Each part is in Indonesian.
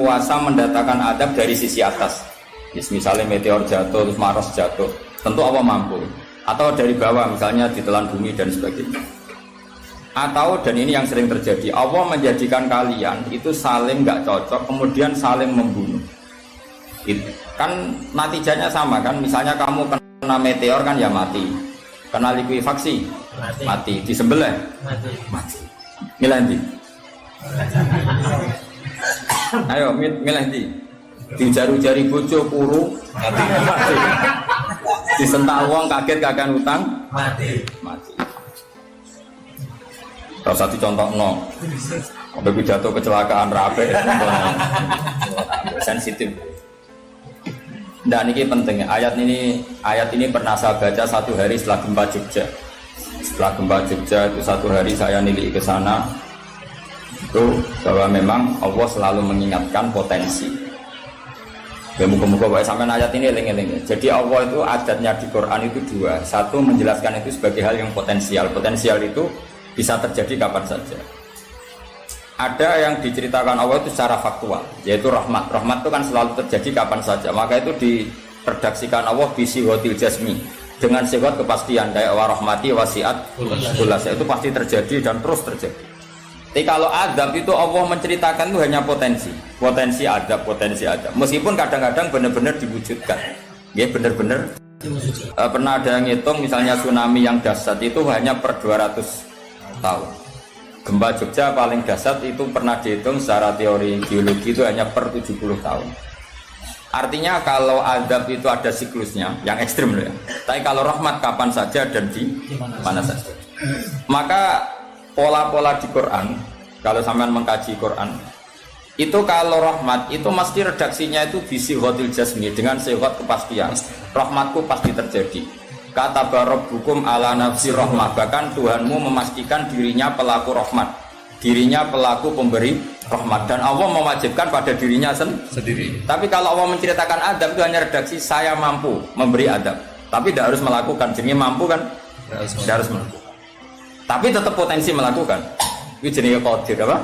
kuasa mendatangkan adab dari sisi atas. Misalnya meteor jatuh, terus Mars jatuh, tentu Allah mampu. Atau dari bawah, misalnya ditelan bumi dan sebagainya. Atau, dan ini yang sering terjadi, Allah menjadikan kalian itu saling nggak cocok, kemudian saling membunuh. Itu kan natijanya sama kan, misalnya kamu kena meteor kan ya mati, kena likuifaksi mati, disembelih mati. Milih ndi? Ayo milih ndi? Dijaru-jari bojo puru mati. Disentak wong kaget kakek utang mati. Kalau satu contoh no, ada pidato kecelakaan rapi, sensitif. Nah ini penting. Ayat ini pernah saya baca satu hari setelah gempa Jogja. Setelah gempa Jogja itu satu hari saya nilik ke sana, itu bahwa memang Allah selalu mengingatkan potensi. Ya muka-muka bahwa sampai ayat ini eling-eling. Jadi Allah itu adatnya di Quran itu dua. Satu menjelaskan itu sebagai hal yang potensial. Potensial itu bisa terjadi kapan saja. Ada yang diceritakan Allah itu secara faktual, yaitu rahmat. Rahmat itu kan selalu terjadi kapan saja. Maka itu diredaksikan Allah bisihotil jasmi, dengan sifat kepastian kayak warahmati wasiat kulas, itu pasti terjadi dan terus terjadi. Tapi kalau adab itu Allah menceritakan itu hanya potensi adab. Meskipun kadang-kadang benar-benar diwujudkan, ya benar-benar. Pernah ada yang ngitung misalnya tsunami yang dahsyat itu hanya per 200 tahun. Gempa Jogja paling dahsyat itu pernah dihitung secara teori geologi itu hanya per 70 tahun. Artinya kalau adab itu ada siklusnya yang ekstrim loh ya. Tapi kalau rahmat kapan saja dan di mana saja. Maka pola-pola di Quran, kalau sampean mengkaji Quran, itu kalau rahmat itu mesti redaksinya itu bisihotil jasmi, dengan sifat kepastian. Rahmatku pasti terjadi. Kata barabbukum ala nafsi rahmah, bahkan Tuhanmu memastikan dirinya pelaku rahmat, dirinya pelaku pemberi rahmat, dan Allah mewajibkan pada dirinya sendiri. Tapi kalau Allah menceritakan adab itu hanya redaksi saya mampu memberi adab, tapi tidak harus melakukan. Jadi mampu kan tidak harus melakukan, tapi tetap potensi melakukan. Itu jenis qadir apa?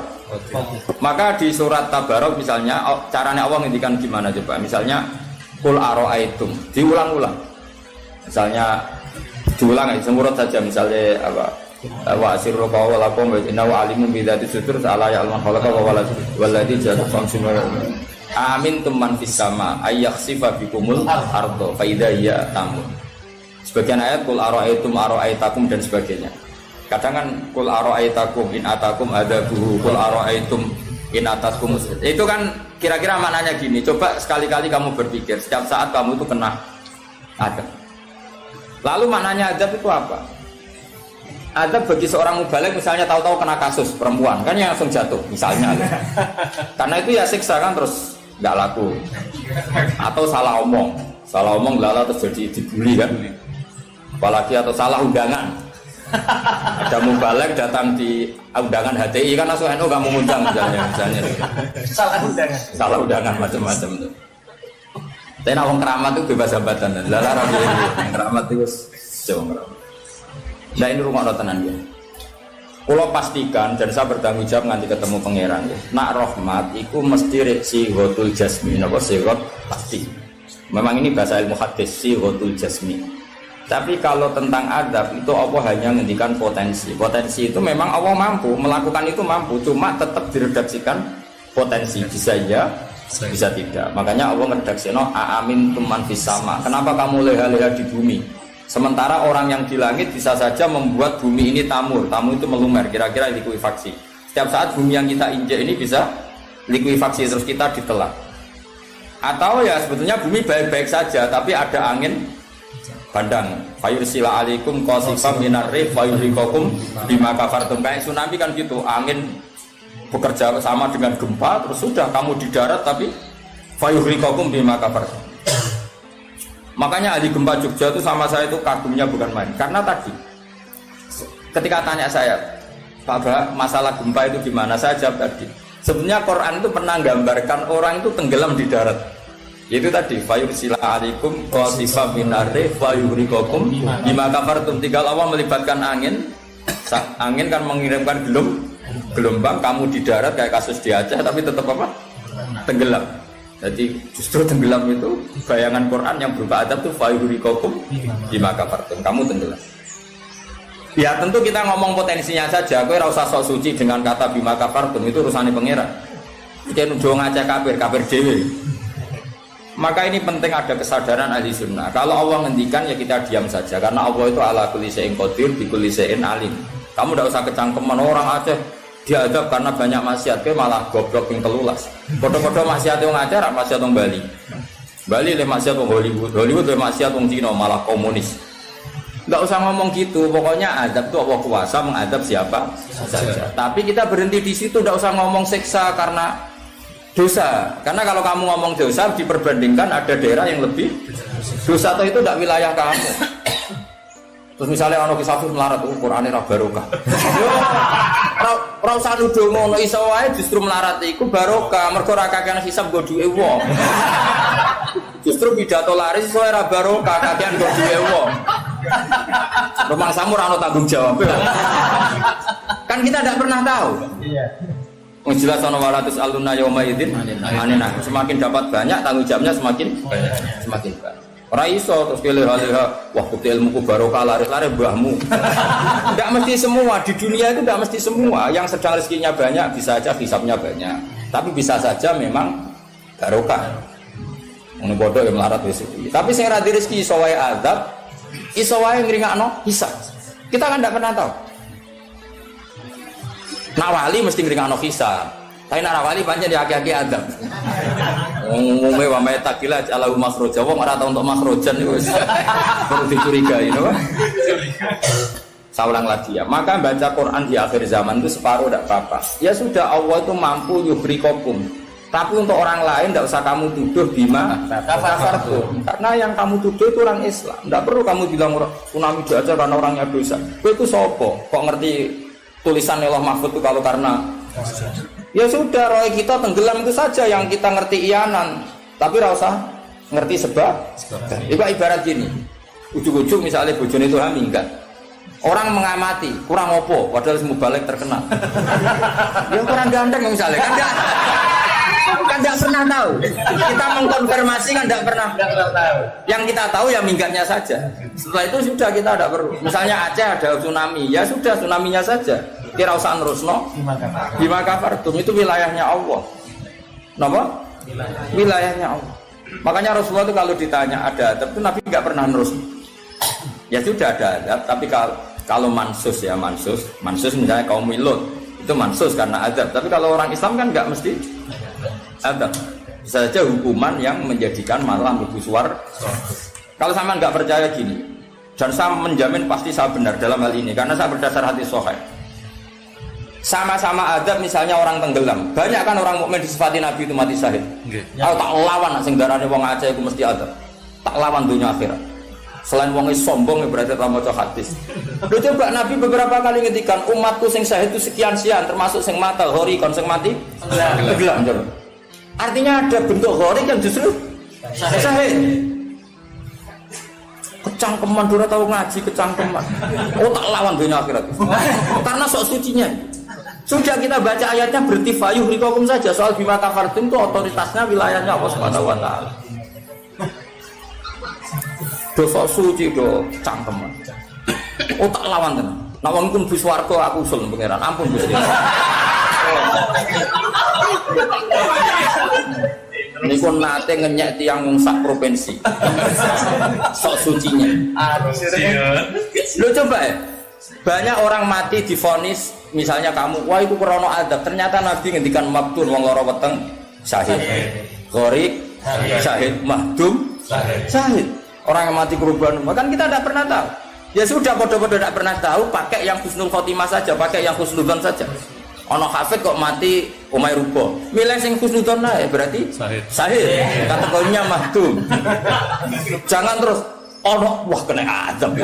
Maka di surat Tabarok misalnya caranya Allah ngendikan gimana coba? Misalnya qul ara'aitum, diulang-ulang. Misalnya diulang aja semurut saja, misalnya apa? Wa asirru qawlakum wa innahu alimun bi dzati sudur ta'ala ya'lamu khalaqa wa walladzi ja'ala samsum amin man fis sama ayakhsifa bikumul ardo fa idza hiya tamun. Sebagian ayat qul ara'aitakum dan sebagainya. Kadang kan qul ara'aitakum in atakum adabuhu qul ara'aitum in atakum. Itu kan kira-kira maknanya gini, coba sekali-kali kamu berpikir setiap saat kamu itu kena adab. Lalu maknanya adab itu apa? Adab bagi seorang mubaligh misalnya tahu-tahu kena kasus perempuan kan yang langsung jatuh misalnya. Karena itu ya siksa kan, terus nggak laku. Atau salah omong lala terus jadi dibully kan. Apalagi atau salah undangan. Ada mubaligh datang di undangan HTI kan langsung NU nggak mau ngundang misalnya. Salah undangan macam-macam tuh. Tapi orang keramat itu bebas hambatan, lala rapi keramat itu jauh keramat. Nah ini rumah tenan ya. Kalau pastikan dan saya bertanggung jawab nanti ketemu pangeran ya. Nak rahmat itu mesti sihotul jasmi, apa sihot pasti. Memang ini bahasa ilmu hadis sihotul jasmi. Tapi kalau tentang adab itu Allah hanya menghentikan potensi. Potensi itu memang Allah mampu melakukan itu, mampu, cuma tetap diredaksikan potensi, bisa ya. Bisa tidak. Makanya Allah meredaksikan amin tuman fis sama. Kenapa kamu leha-leha di bumi? Sementara orang yang di langit bisa saja membuat bumi ini tamur. Tamu itu melumer, kira-kira likuifaksi. Setiap saat bumi yang kita injak ini bisa likuifaksi terus kita ditelan. Atau ya sebetulnya bumi baik-baik saja, tapi ada angin bandang. Fayursila alaikum qasifam minar rih fayurikakum bima kafartum. Kayak tsunami kan gitu, angin bekerja sama dengan gempa, terus sudah kamu di darat tapi fayuhrikakum bima kafartum. Makanya ahli gempa Jogja itu sama saya itu kagumnya bukan main. Karena tadi ketika tanya saya, Pak Bah, masalah gempa itu gimana? Saya jawab tadi, sebenarnya Quran itu pernah gambarkan orang itu tenggelam di darat. Itu tadi fayursila alaikum qasifam minarri fayuhrikakum bima kafartum. Tinggal Allah melibatkan angin. Angin kan mengirimkan gelombang, kamu di darat kayak kasus di Aceh, tapi tetap apa? tenggelam. Jadi justru tenggelam itu bayangan Quran yang berupa adab itu fayuhriqakum bima kafartum, kamu tenggelam. Ya tentu kita ngomong potensinya saja, kowe ora usah sok suci dengan kata bima kafartum, itu urusane pangeran. Kita nuduh ngajak kafir dhewe. Maka ini penting ada kesadaran ahli sunnah. Kalau Allah ngendikan ya kita diam saja, karena Allah itu ala kulli syai'in qadir bi kulli syai'in alim. Kamu tidak usah kecangkeman orang Aceh diadab karena banyak maksiat, kowe malah goblok yang telulas. Padha-padha maksiat wong Aceh ra maksiat wong Bali. Bali le maksiat wong Hollywood, Hollywood le maksiat wong Cina malah komunis. Enggak usah ngomong gitu, pokoknya adab itu Allah kuasa mengadab siapa saja. Tapi kita berhenti di situ, enggak usah ngomong siksa karena dosa. Karena kalau kamu ngomong dosa diperbandingkan ada daerah yang lebih dosa atau itu enggak wilayah kamu. Terus misalnya ono kisah melarat Qur'ane ra barokah. Yo ora usah nuduh ngono, iso wae justru melarat iku barokah, mergo ra kakean hisab nggo duwe wong. Justru pidato laris iso ora barokah, kakean nggo duwe wong. Rumah samu ora ono tanggung jawab. Kan kita tidak pernah tahu. Iya. Jelas ana walatus aluna yauma idzin anena. Semakin dapat banyak tanggung jawabnya semakin banyak. Ora iso terus pilih-pilih wah bukti ilmuku barokah laris-laris mbahmu. Enggak mesti semua di dunia itu, enggak mesti semua yang sedang rezekinya banyak bisa saja hisabnya banyak. Tapi bisa saja memang barokah. Ngono bodoh yang melarat rezeki. Tapi sing ra di rezeki iso wae azab, iso wae ngringakno hisab. Kita kan enggak pernah tahu. Nak wali mesti ngringakno hisab. Tapi nak wali pancen diaki-aki azab. Umume wa may takila alahu makhraja, wong ora tau untuk makhrajan iku wis perlu dicurigai, no? Saulang lagi ya. Maka baca Quran di akhir zaman itu separuh tidak apa-apa. Ya sudah, Allah itu mampu yuhriqakum. Tapi untuk orang lain tidak usah kamu tuduh bima kafartum. Karena yang kamu tuduh itu orang Islam. Tidak perlu kamu bilang tsunami aja karena orangnya dosa. Kowe itu sopo? Kok ngerti tulisan Allah Mahfud itu kalau karena ya sudah, roh kita tenggelam itu saja yang kita ngerti iyanan, tapi rasa ngerti sebab. Itu ibarat gini, ujuk-ujuk misalnya bojone itu haminggat, orang mengamati kurang opo, padahal semua balik terkenal. Yang kurang ganteng misalnya kan tidak pernah tahu. Kita mengkonfirmasi kan tidak pernah tahu. Yang kita tahu ya minggatnya saja. Setelah itu sudah kita tidak perlu. Misalnya Aceh ada tsunami, ya sudah tsunaminya saja. Kira usah nerusno bima kafartum, itu wilayahnya Allah. Napa? Wilayahnya Allah. Makanya Rasulullah itu kalau ditanya ada adab itu Nabi nggak pernah nerus. Ya sudah ada adab, tapi kalau mansus ya mansus misalnya kaum Lut itu mansus karena adab. Tapi kalau orang Islam kan nggak mesti adab. Bisa saja hukuman yang menjadikan malah mlebu swarga. Kalau sama nggak percaya gini, dan saya menjamin pasti saya benar dalam hal ini karena saya berdasar hadis sahih. Sama-sama adab, misalnya orang tenggelam, banyak kan orang mukmin disifati Nabi itu mati syahid. Aku tak lawan sing darane wong Aceh iku mesti adab. Tak lawan dunia akhirat. Selain wong sombong berarti tak maca hadis. Lho coba Nabi beberapa kali ngendikan umatku sing syahid itu sekian-sekian, termasuk sing mata hori kon sing mati tenggelam. Artinya ada bentuk hori yang justru syahid. Kecangkeman dora tahu ngaji kecangkeman. Oh tak lawan dunia akhirat. Karena sok sucinya. Sudah kita baca ayatnya berarti fayuhriqakum saja. Soal bima kafartum itu otoritasnya wilayahnya Allah Subhanahu wa taala. Dosa suci do cangkeman. Oh tak lawan tenan. Nek wong iku bus warga aku usul pangeran. Ampun Gusti. Niku nate ngenyek tiang wong sak provinsi. Sok sucinya. Lu coba ya. Banyak orang mati divonis, misalnya kamu, wah itu krono adab. Ternyata Nabi ngendikan maktun wong loro weteng syahid, gharik syahid, mahdum syahid. Orang yang mati korban, kan kita tidak pernah tahu. Ya sudah, bodoh-bodoh tidak pernah tahu. Pakai yang husnul khotimah saja, pakai yang husnudzon saja. Ono hafid kok mati umay rubo, milih sing husnudzon lah, berarti syahid. Kategorinya mahdum. Jangan terus ono wah kena adab.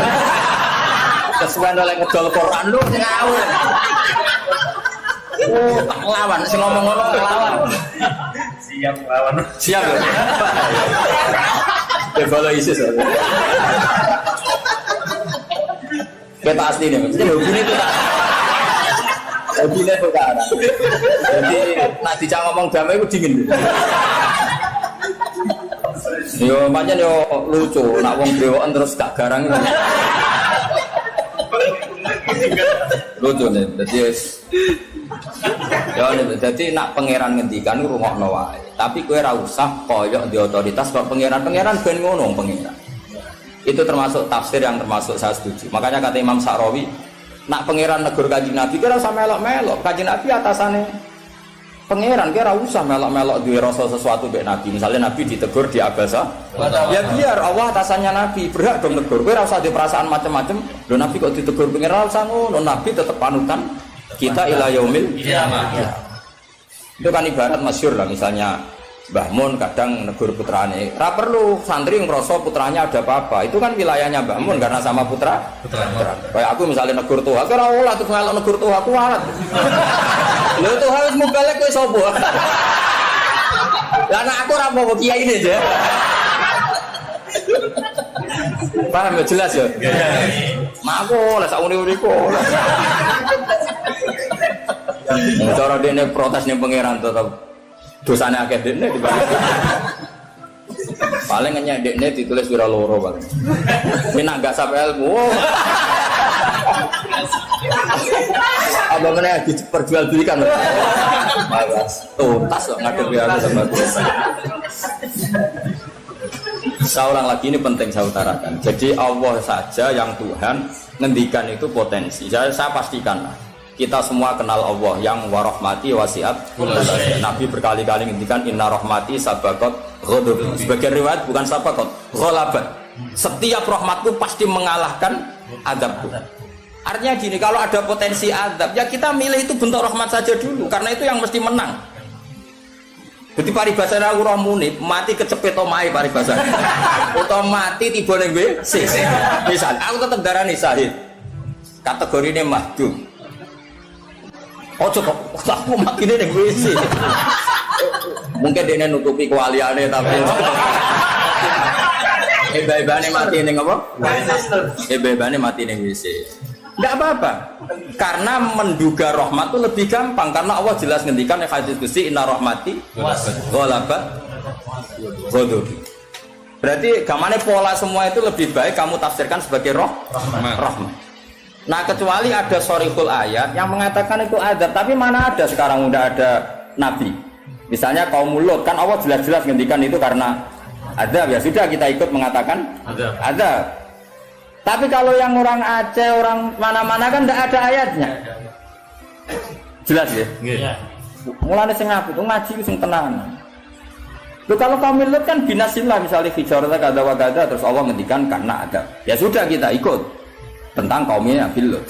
Kesuwen oleh ngedol Quran lu sing ngawur. Oh, tak lawan sing ngomong ngono lawan. Siap lawan. Siap. Evaluasi ISIS. Kita asli nih, maksudnya hubungan itu tak. Jadi itu sekarang. Jadi nak dicak ngomong damai itu dingin. Yo pancen yo lucu, nak wong brewoken terus gak garang. Lucu nih, jadi nak pangeran ngendikan rungokno wae. Tapi kowe ora usah koyok di otoritas kok pangeran ben ngono pangeran. Itu termasuk tafsir yang termasuk saya setuju. Makanya kata Imam Sa'rawi, nak pangeran negur Kanjeng Nabi kira usah melok-melok. Kanjeng Nabi atasane pangeran kira usah melok-melok duwe rasa sesuatu mbek Nabi. Misalnya Nabi ditegur di Abasa, ya biar Allah atasannya Nabi, berhak dong negur. Kowe ora usah di perasaan macam-macam. Lho Nabi kok ditegur pangeran usah ngono. Nabi tetap panutan kita ila yaumil kiamah. Itu kan ibarat masyhur lah, misalnya Mbah Mun kadang negur putrane. Ora perlu santri ngrasa putranya ada apa-apa. Itu kan wilayahnya Mbah Mun karena sama putra. Kayak aku misalnya negur Tuhan, ora olah tuh ngelok negur Tuhan aku walat. Lho Tuhan wis mubalek kowe sapa? Lah nek aku ora mau kiai ini aja. Paham ya jelas ya? Mak aku lah sak uni-uniku. Cara dene protes ning pangeran tetep dosane akeh dekne dibanding. Paling ngenyek dekne ditulis wira loro paling. Minak gak sampe ilmu. Apa meneh diperjualbelikan. Bagus. Tuntas kok ngadepi aku sama dosa. Saya ulang lagi, ini penting saya utarakan. Jadi Allah saja yang Tuhan ngendikan itu potensi. Saya pastikan kita semua kenal Allah yang warahmati wasiat. Nabi berkali-kali ngendikan inna rahmati sabaqat ghadab. Sebagian riwayat bukan sabaqat, ghalabat. Setiap rahmatku pasti mengalahkan azabku. Artinya gini, kalau ada potensi azab, ya kita milih itu bentuk rahmat saja dulu, karena itu yang mesti menang. Jadi paribasane aku roh munib, mati kecepet omahe paribasane. Utawa mati tiba ning WC. Misal aku tetep darani syahid. Kategorine mahdum. Ojo kok aku makine ning WC. Mungkin dene nutupi kewaliane tapi Eba-ebane mati ning apa? Eba-ebane mati ning WC. Enggak apa-apa. Karena menduga rahmat itu lebih gampang karena Allah jelas ngendikan hadis qudsi inna rahmati ghalabat ghadabi. Berarti gamane pola semua itu lebih baik kamu tafsirkan sebagai rahmat. Nah, kecuali ada sharihul ayat yang mengatakan itu azab, tapi mana ada sekarang udah ada nabi. Misalnya kaum Lut, kan Allah jelas-jelas ngendikan itu karena azab, ya sudah kita ikut mengatakan azab. Tapi kalau yang orang Aceh, orang mana-mana kan tidak ada ayatnya. Jelas ya? Iya. Mulane sing aku tuh ngaji sing tenanan. Loh kalau kaum Lut kan binasillah misalnya hijarata kada wa kada terus Allah ngendikan karena azab. Ya sudah kita ikut tentang kaumnya Nabi Lut.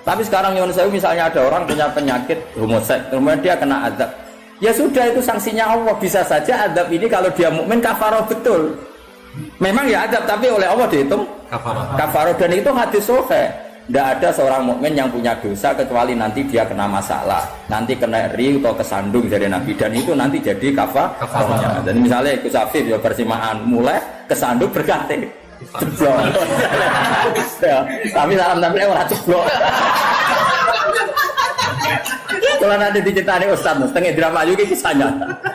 Tapi sekarang Yunus Sewu misalnya ada orang punya penyakit homoseks, kemudian dia kena azab. Ya sudah itu sanksinya Allah. Bisa saja azab ini kalau dia mukmin kafarah betul. Memang ya azab tapi oleh Allah dihitung kafarah dan itu hadis sahih. Tidak ada seorang mukmin yang punya dosa kecuali nanti dia kena masalah, nanti kena ri atau kesandung dari Nabi dan itu nanti jadi kafarahnya. Dan misalnya kusafir ya persimaan mulai kesandung berganti. Ceblok. Ya, tapi salam tampilnya orang ceblok. Kalau nanti diceritani Ustaz, setengah drama juga kisahnya.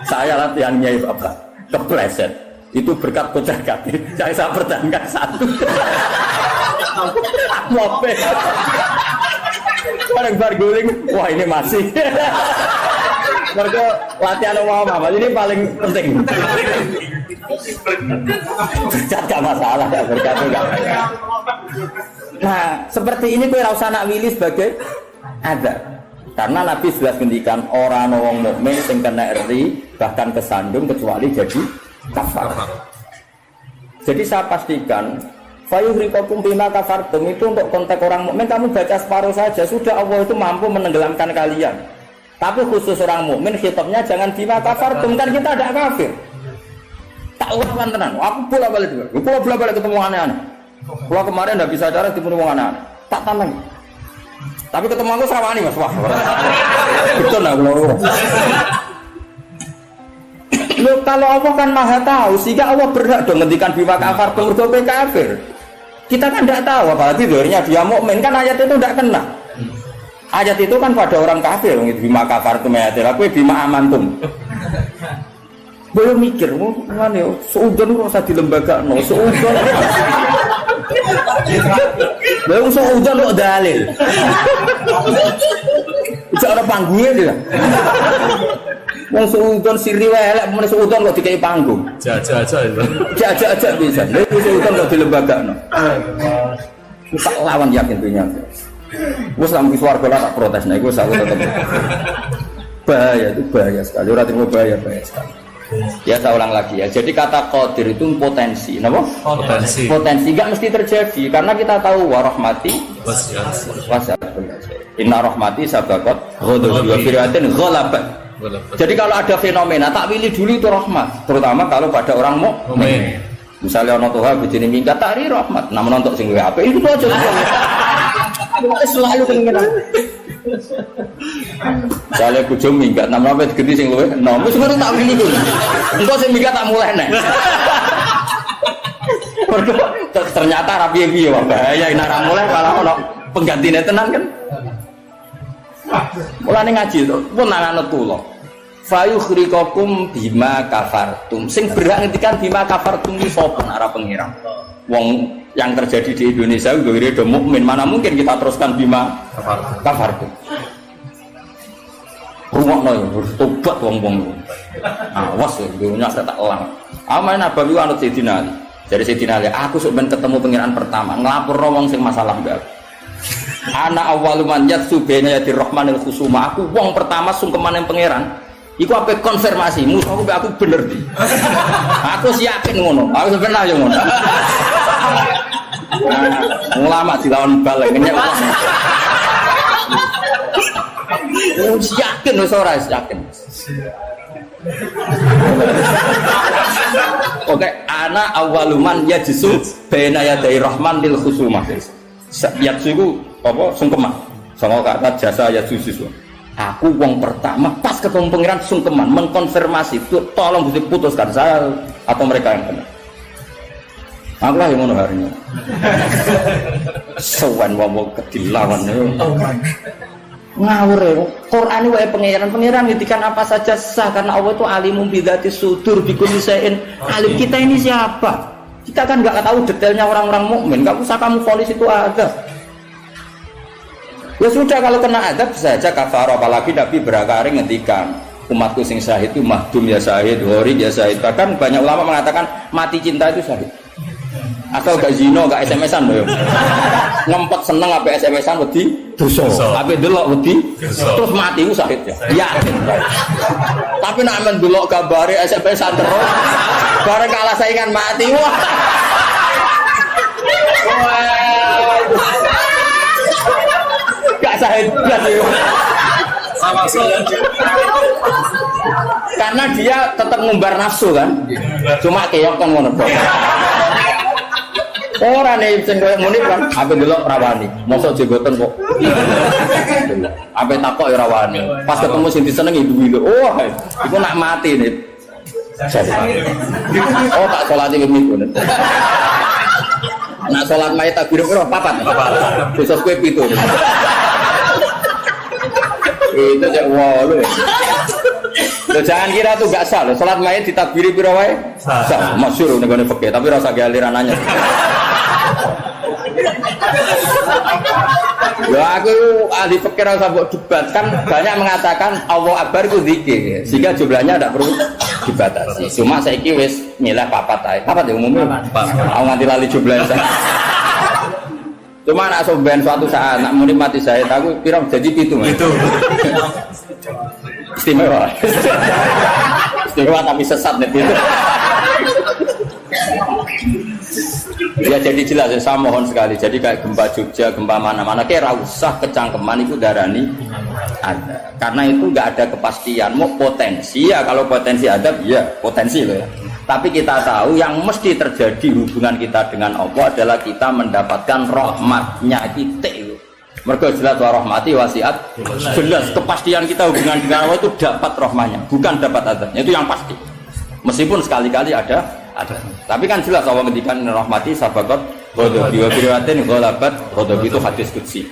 Saya latihan Nyai Bapak, kepleset. Itu berkat kocar kaki. Saya pertahankan satu. Mope. Orang berguling, wah ini masih. Mereka latihan apa? Ini paling penting. Berkat gak masalah, berkat enggak. Nah, seperti ini kowe ora usah nak wilih sebagai azab. Karena Nabi jelas ngendikan orang wong mukmin sing kena ri bahkan kesandung kecuali jadi kafar. Jadi saya pastikan fayuhriqakum bima kafartum itu untuk konteks orang mukmin kamu baca separuh saja sudah Allah itu mampu menenggelamkan kalian. Tapi khusus orang mukmin khitabnya jangan bima kafartum kan kita ada kafir. Tak ulang tenan. Aku bolak-balik juga. Aku bolak-balik ketemu aneh-aneh. Kalau kemarin enggak bisa cara ketemu aneh-aneh. Tak tameng. Tapi ketemu aku sawani Mas. Wah. Betul lah kalau. Loh, kalau Allah kan Maha tahu sehingga Allah berhak dong ngendikan bima kafartum mergo kafir. Kita kan enggak tahu apalagi doanya dia mukmin kan ayat itu enggak kena. Ayat itu kan pada orang kafir, bima kafartum ayatil, aku bima amantum. Belum mikir, mana ya, seudon kok usah di lembaga, no, seudon. Belum seudon kok dalil. Bisa ada panggungnya dia. Mau seudon siri welek, mau seudon kok dikai panggung. Jaja itu. Jaja bisa. Lalu seudon kok di lembaga, no. Kita lawan yakin punya. Gue sampai suarga lah tak protes, nah gue selalu tetap bahaya, itu bahaya sekali. Orang terima bahaya sekali. Ya saya ulang lagi ya. Jadi kata qadir itu potensi, kenapa? Potensi. Potensi nggak mesti terjadi karena kita tahu warahmati wasi'atul. Inna rahmati sabaqat ghadabi wa fir'atin ghalabat. Jadi kalau ada fenomena tak pilih dulu itu rahmat, terutama kalau pada orang mukmin. Misalnya orang tua begini minggat tari rahmat, namun untuk sing apa itu aja. Selalu pengen. Misalnya bujum minggat, namun apa gede sing luwe, namun sebenarnya tak pilih dulu. Engkau sing minggat tak mulai nih. Ternyata rapi wah bahaya, ini nak mulai malah ono penggantinya tenan kan. Mulane ngaji to, pun nangane tulo. Fayukhrikakum bima kafartum. Sing berhak ngendikan bima kafartum iki sapa arah pengiran. Wong yang terjadi di Indonesia udah mukmin, mana mungkin kita teruskan bima kafartum. Rumakno yo tobat wong-wong. Awas yo dunya tak elang. Amain Nabawi anut Sayyidina Ali. Dari Sayyidina Ali, aku sok ben ketemu pengiran pertama, nglapurno wong sing masalah mbak. Ana awwaluman yatsu baina yadir rahmanil khusuma. Aku wong pertama sungkeman yang pangeran. Iku apa konfirmasi, musuhku aku bener di. Aku yakin ngono. Aku sebenarnya ngono. Ulama dilawan balik ngenyek. Yakin wis ora yakin. Oke, ana awaluman yajsu baina yadir rahmanil khusuma. Yatsu itu apa? Sungkeman. Sama kata jasa yatsu siswa. Aku wong pertama pas ketemu pengiran sungkeman mengkonfirmasi itu tolong diputuskan saya atau mereka yang benar. Aku lah yang ngono hari ini. Sewan wong kedilawan itu. Ngawur ya. Quran wae pengiran ngitikan apa saja sah karena Allah itu alimum bidzatis sudur bikulli syai'in. Alim kita ini siapa? Kita kan nggak tahu detailnya orang-orang mukmin. Nggak usah kamu vonis itu ada. Ya sudah kalau kena adab saja kafar, apalagi Nabi berakari ngendikan umatku sing syahid itu mahdum ya syahid, horik ya syahid. Bahkan banyak ulama mengatakan mati cinta itu syahid. Atau gak zino, gak SMS-an loh. Ngempet seneng apa SMS-an wedi dosa. Apa delok wedi terus mati itu syahid ya. Yakin. Tapi nek men delok gambare SMS-an terus bareng kalah saingan mati wah. Gak syahid belas itu. Sama karena dia tetap ngumbar nafsu kan. Cuma keok kan ngono. Orang nih sing koyo muni kan ape delok rawani. Mosok jenggoten kok. Ape takok ya rawani. Pas ketemu sing disenengi duwi. Oh, iku nak mati nih. Oh, tak salat iki minggu. Nak salat mayit takbir piro? 4. Besok kowe 7. Itu cek walu. Loh, jangan kira tuh gak sah loh. Salat mayit ditakbiri piro wae? Sah. Masyhur nego fikih, tapi rasa ge aliranannya. Ya aku ahli fikih rasa mbok debat kan banyak mengatakan Allah Akbar itu zikir sehingga jumlahnya tidak perlu dibatasi. Cuma saiki wis milih 4 ae. Apa ya umumnya? Aku nganti lali jumlahnya. Cuma nak soben suatu saat nak muni mati saya aku kira jadi itu. Istimewa. Istimewa tapi sesat nih itu. Ya jadi jelas ya, saya mohon sekali. Jadi kayak gempa Jogja, gempa mana-mana kayak usah kecangkeman itu darani ada. Karena itu nggak ada kepastian. Mau potensi ya, kalau potensi ada ya potensi loh ya. Tapi kita tahu yang mesti terjadi hubungan kita dengan Allah adalah kita mendapatkan rahmatnya kita. Mereka jelas rahmati wasiat. Jelas kepastian kita hubungan dengan Allah itu dapat rahmatnya, bukan dapat azabnya. Itu yang pasti. Meskipun sekali-kali ada. Tapi kan jelas Allah ngendikan rahmati sabaqat ghadabi wa fir'atin ghalabat ghadabi itu hadis qudsi.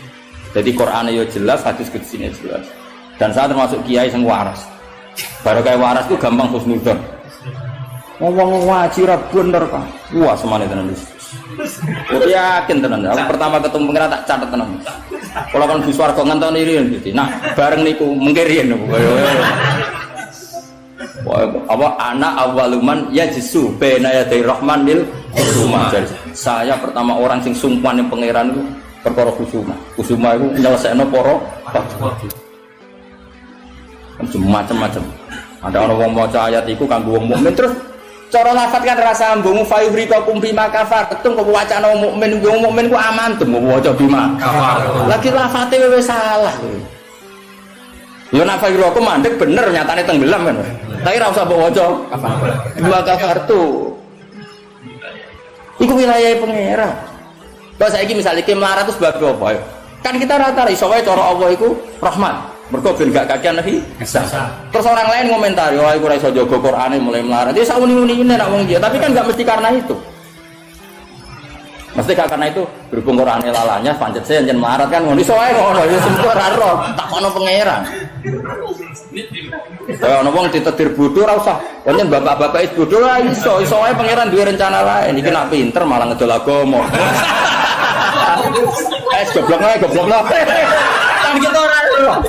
Jadi Quran yo jelas, hadis kudsine jelas. Dan saya termasuk kiai yang waras. Baru kayak waras itu gampang husnudzon. Ngomong ngaji ra bener kan. Wah semane tenan wis. Aku yakin tenan. Aku pertama ketemu pengen tak catet tenan. Kalau kan Gus Warga ngentoni riyen gitu. Nah, bareng niku mengkirian niku. Apa anak awaluman yajsu baina yaday rahman lil khusuma. Saya pertama orang sing sungkan yang pangeran itu perkara khusuma. Khusuma itu nyelesaikno para macam-macam. Ada orang wong maca ayat iku kanggo wong mukmin terus cara lafat kan rasa ambung fayubrikakum bima kafar ketung kok wacana wong mukmin ku aman tuh mau waca bima kafar. Lagi lafate wis salah. Yo nek fayubrikakum mandek bener nyatane tenggelam kan. Tapi ra usah mbok waca bima kafar tuh. Iku wilayah pangeran. Kalau saiki misale ki melarat terus bab apa? Kan kita rata iso wae cara Allah iku rahmat. Mergo ben gak kakean nabi. Terus orang lain komentari, "Wah, iku ora iso jaga Qur'ane mulai melarat." Ya sak uni-unine nek wong dia, tapi kan gak mesti karena itu. Mesti gak karena itu, berhubung Qur'ane lalanya pancet saya yen melarat kan ngono iso wae ngono, ya semua ora roh, takono pangeran. Kalau ono wong ditetir bodoh ora usah. Yen bapak-bapak is bodoh lah iso wae pangeran duwe rencana lain. Iki nak pinter malah ngedol agama. Goblok. Kan kita ora roh.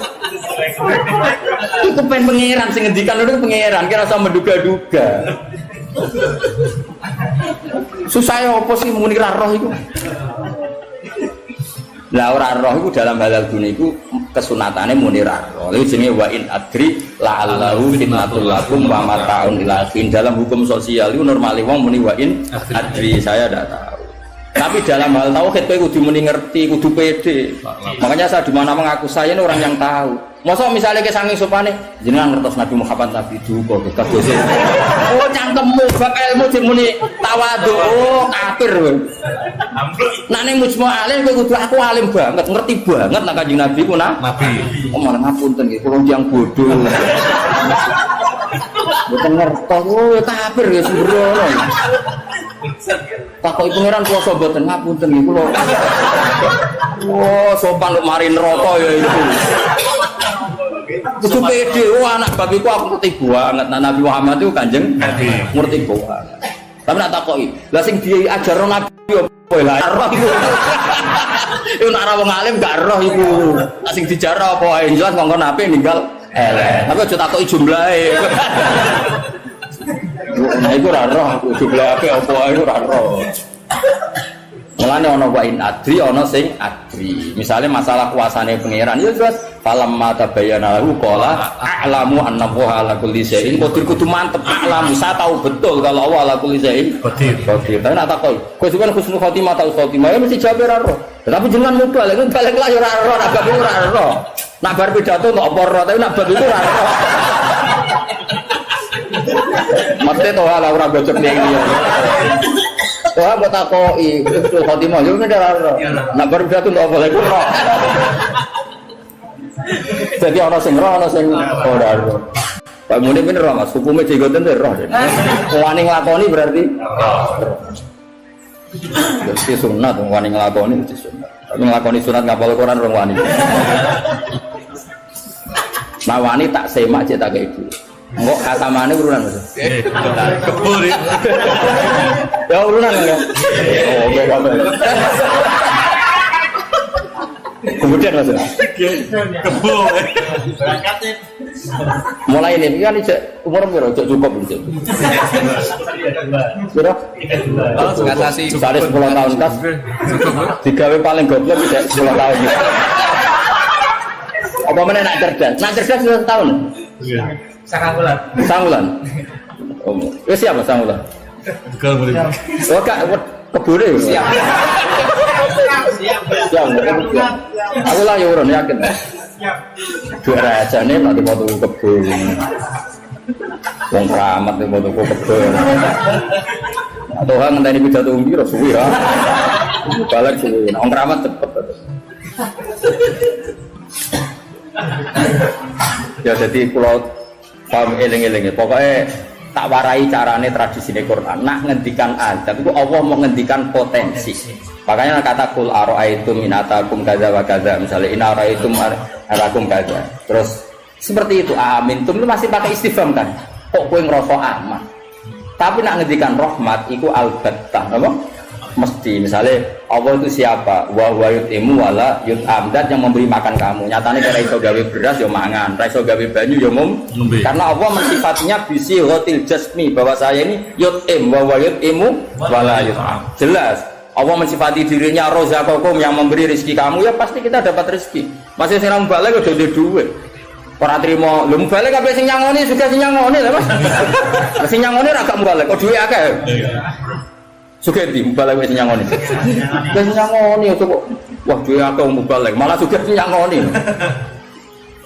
Itu pengen pangeran sing ngendikan itu pangeran kira usah menduga-duga. Susah ya apa sih muni ra roh iku. Lah ora roh iku dalam halal dunia iku kesunatane muni ra roh. Lha jenenge wa in adri la'allahu fitnatul lakum wa mata'un ila hin. Dalam hukum sosial itu normale wong muni wa in adri saya ndak tahu. Tapi dalam hal tauhid kowe kudu muni ngerti, kudu pede. Makanya saya di mana mengaku saya ini orang yang tahu. Masa misalnya ke saking sopane jenengan ngertos Nabi Muhammad Nabi duka kabeh. Oh cangkemmu bab ilmu dimuni tawadhu. Oh kafir kowe. Nek ning mujma' alim kowe kudu aku alim banget, ngerti banget nek Kanjeng Nabi ku Nabi. Oh malah ngapunten nggih kula tiyang bodoh. Mboten ngertos. Oh kafir ya sembrono. Takoki pangeran kuwasa mboten ngapunten nggih kula. Oh sopan kok mari neraka ya itu. Kudu pede, anak babiku aku ngerti banget. Nah, Nabi Muhammad itu Kanjeng Nabi ngerti banget. Tapi nak takoki, lah sing diajarno Nabi opo lha roh iku. Iku nak ora wong alim gak roh iku. Lah sing dijarah apa ae jelas mongko Nabi ninggal elek. Tapi aja takoki jumlahe. Nah iku ora roh, jumlahe apa ae ora roh. Mulane ana wa in adri ana sing adri. Misale masalah kuasane pangeran ya jelas falam mata bayana lahu qala a'lamu anna wa ala kulli syai'in qadir kudu mantep a'lamu saya tahu betul kalau Allah ala kulli syai'in qadir. Tapi nak takoi kowe sampeyan husnul khotimah ta khotimah ya mesti jawab ora roh. Tapi jangan mudah lagi balik lah ora roh, nak bab ora roh. Nak bar pidato kok apa roh, tapi nak bab itu ora roh. Mate to ala ora bocok ning iki. Wah, buat takoi, betul khotimah yo nek ora roh. Nak bar pidato kok apa lagi roh. Jadi ana sing roh, ana sing ora roh. Pak Muni bener roh Mas, hukume jenggoten roh. Wani nglakoni berarti jadi sunat, wani nglakoni itu sunat. Tapi nglakoni sunat ngapal Quran rong wani. Nah wani tak semak cek tak kayak itu. Enggak katamane urunan Mas. Kebul ya. Ya urunan enggak. Oh, oke kabeh. Kemudian Mas. Kebul. Mulai ini kan umur berapa cukup gitu. Berapa? Oh, ngatasi 10 tahun kas. Digawe paling goblok tidak 10 tahun. Apa mana nak cerdas? Nak cerdas 10 tahun. Iya. Sangulan. Oh, siapa sangulan? Kalau boleh. Oh, Kak, kebule. Siap. Aku lah ya urun yakin. Juara aja nih nanti mau tuh kebun. Wong keramat nih mau tuh kebun. Atau hang ngenteni pidato umbi suwi ya. Balik suwi. Wong keramat cepet. Ya jadi kalau paham eling-eling pokoknya tak warai carane tradisine Quran. Nak ngendikan adab itu Allah mau ngendikan potensi. Makanya kata kul ara'aitum in atakum kadza wa kadza, misalnya in ara'aitum arakum kadza. Terus seperti itu, amin. Itu masih pakai istifham kan? Kok kowe ngrasa aman? Tapi nak ngendikan rahmat iku albattah, apa? Mesti. Misalnya Allah itu siapa? Wa huwa yut'imu wala yut'am, dat yang memberi makan kamu. Nyatane kira iso gawe beras ya mangan, ra iso gawe banyu ya ngombe. Karena Allah mensifatinya bisi ghatil jasmi, bahwa saya ini yut'im wa huwa yut'imu wala yut'am. Jelas. Allah mensifati dirinya rozaqakum, yang memberi rezeki kamu, ya pasti kita dapat rezeki. Masih sing balik udah duit. Ora trimo, lho balik kabeh sing nyangoni juga sing nyangoni lho Mas. Sing nyangoni ra gak balik, kok duwe akeh. Sugih ndi balik sing nyangoni. Sing nyangoni kok wah duwe akeh balik, malah sugih sing nyangoni.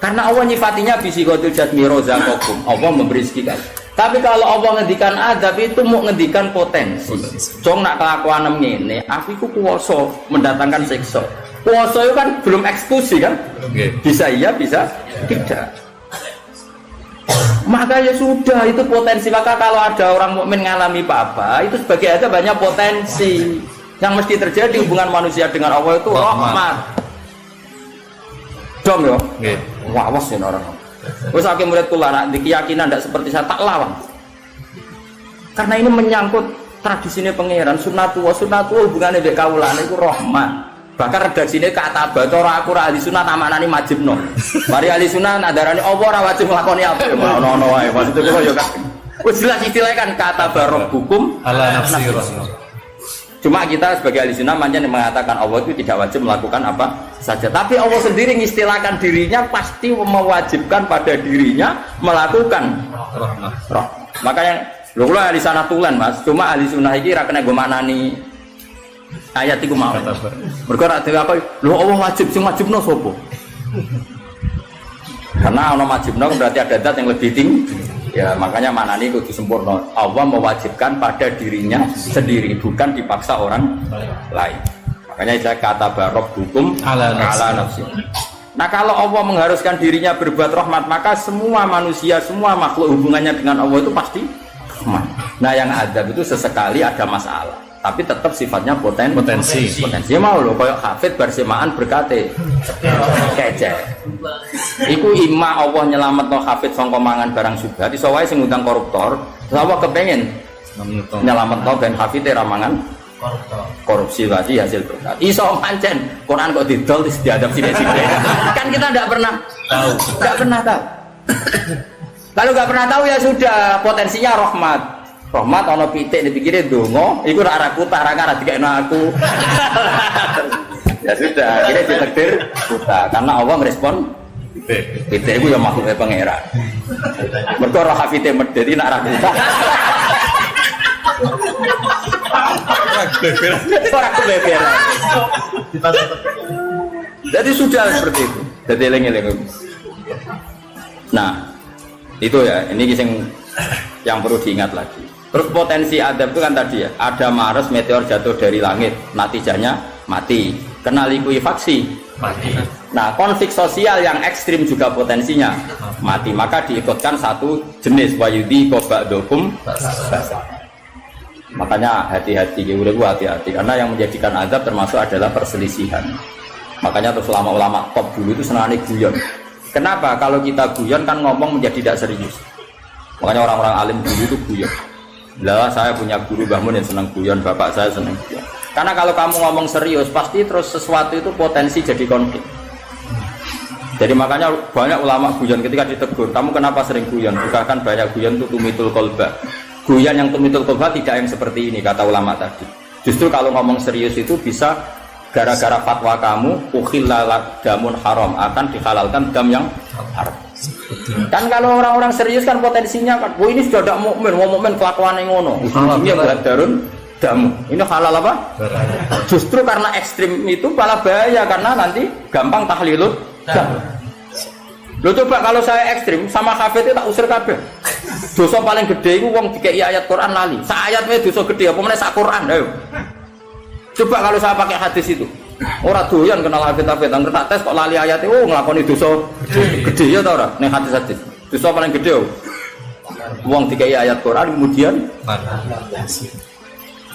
Karena Allah nyifatinya bisikhatul jasmi rozaqakum, Allah memberi rezeki kan. Tapi kalau Allah ngendikan adab itu mau ngendikan potensi. Jong nak kelakuan ngene, aku iku kuwasa mendatangkan siksa. Kuwasa itu kan belum eksekusi kan? Bisa iya, bisa tidak. Maka ya sudah, itu potensi. Maka kalau ada orang mukmin ngalami apa-apa, itu sebagai adab banyak potensi. Yang mesti terjadi hubungan manusia dengan Allah itu rahmat. Dom yo. Wah, awas ya orang. Wes akeh murid kula nak di keyakinan ndak seperti saya tak lawan. Karena ini menyangkut tradisine pangeran, sunnatu hubungane mbek kawulane iku rahmat. Bahkan redaksine kata bacara aku ra ahli sunah tamaknani majibno. Mari ahli sunah nadarani apa ora wajib nglakoni apa ya ono wae. Maksud kula yo kan. Wis jelas istilahnya kan kata barokhukum ala nafsi rasul. Cuma kita sebagai ahli sunnah manjen mengatakan Allah itu tidak wajib melakukan apa saja. Tapi Allah sendiri mengistilahkan dirinya pasti mewajibkan pada dirinya melakukan rahmat. Makanya lho kula ahli sunnah tulen Mas. Cuma ahli sunnah iki ra kena go maknani ayat iku mau. Mergo ra dhewe apa lho Allah wajib sing wajibno sapa? Karena ana wajibno berarti ada zat yang lebih tinggi. Ya makanya maknanya kudu sempurna. Allah mewajibkan pada dirinya sendiri, bukan dipaksa orang lain. Makanya saya kata barok hukum ala nafsi. Nah kalau Allah mengharuskan dirinya berbuat rahmat, maka semua manusia, semua makhluk hubungannya dengan Allah itu pasti rahmat. Nah yang adab itu sesekali ada masalah, tapi tetap sifatnya potensi. Potensi mau loh, kayak hafid bersemaan berkate kece. Iku ima Allah nyelametno hafid sangka mangan barang subhat, iso wae sing ngundang koruptor, Allah kepengen nyelametno ben hafid ra mangan korupsi wasi hasil berkat. Iso pancen Quran kok didol terus diadab sithik-sithik. Kan kita enggak pernah tahu. Kalau enggak pernah tahu ya sudah, potensinya rahmat. Rahmat ana pitik dipikire donga, iku ora kutah ra dikekno aku. Ya sudah, akhirnya ditakdir buta karena Allah merespon pitik itu ya makhluknya pangeran. Mergo roh hafite medeni nak ra buta. Ora kebeberan. Jadi sudah seperti itu. Jadi eling-eling. Nah, itu ya, ini yang perlu diingat lagi. Terus potensi adab itu kan tadi ya, ada Mars meteor jatuh dari langit, natijanya mati. Kena likuifaksi, mati. Nah, konflik sosial yang ekstrim juga potensinya mati. Maka diikutkan satu jenis wayudi kobakdokum. Makanya hati-hati, hati-hati, karena yang menjadikan adab termasuk adalah perselisihan. Makanya terus ulama-ulama top dulu itu senangnya guyon. Kenapa? Kalau kita guyon kan ngomong menjadi tidak serius. Makanya orang-orang alim dulu itu guyon. Lah saya punya guru Bahmun yang senang guyon, bapak saya senang guyon. Karena kalau kamu ngomong serius, pasti terus sesuatu itu potensi jadi konflik. Jadi makanya banyak ulama guyon ketika ditegur, kamu kenapa sering guyon? Bukan banyak guyon itu tumitul kolba. Guyon yang tumitul kolba tidak yang seperti ini, kata ulama tadi. Justru kalau ngomong serius itu bisa gara-gara fatwa kamu, ukhillalak damun haram, akan dihalalkan dam yang haram. Kan kalau orang-orang serius kan potensinya kan, wah ini sudah tidak mukmin, mau mukmin kelakuan yang ngono. Ujungnya berat darun damu. Ini halal apa? Justru karena ekstrim itu malah bahaya karena nanti gampang tahlilut dam. Lo coba kalau saya ekstrim sama hafid itu tak usir kabeh. Dosa paling gede itu wong dikei ayat Quran lali. Sak ayat wae dosa gede apa meneh sak Quran ayo. Coba kalau saya pakai hadis itu. Ora doyan kenal hafid-hafid, nang tak tes kok lali ayat itu nglakoni dosa gede ya ta ora? Ning hadis-hadis. Dosa paling gede. Wong dikai ayat Quran kemudian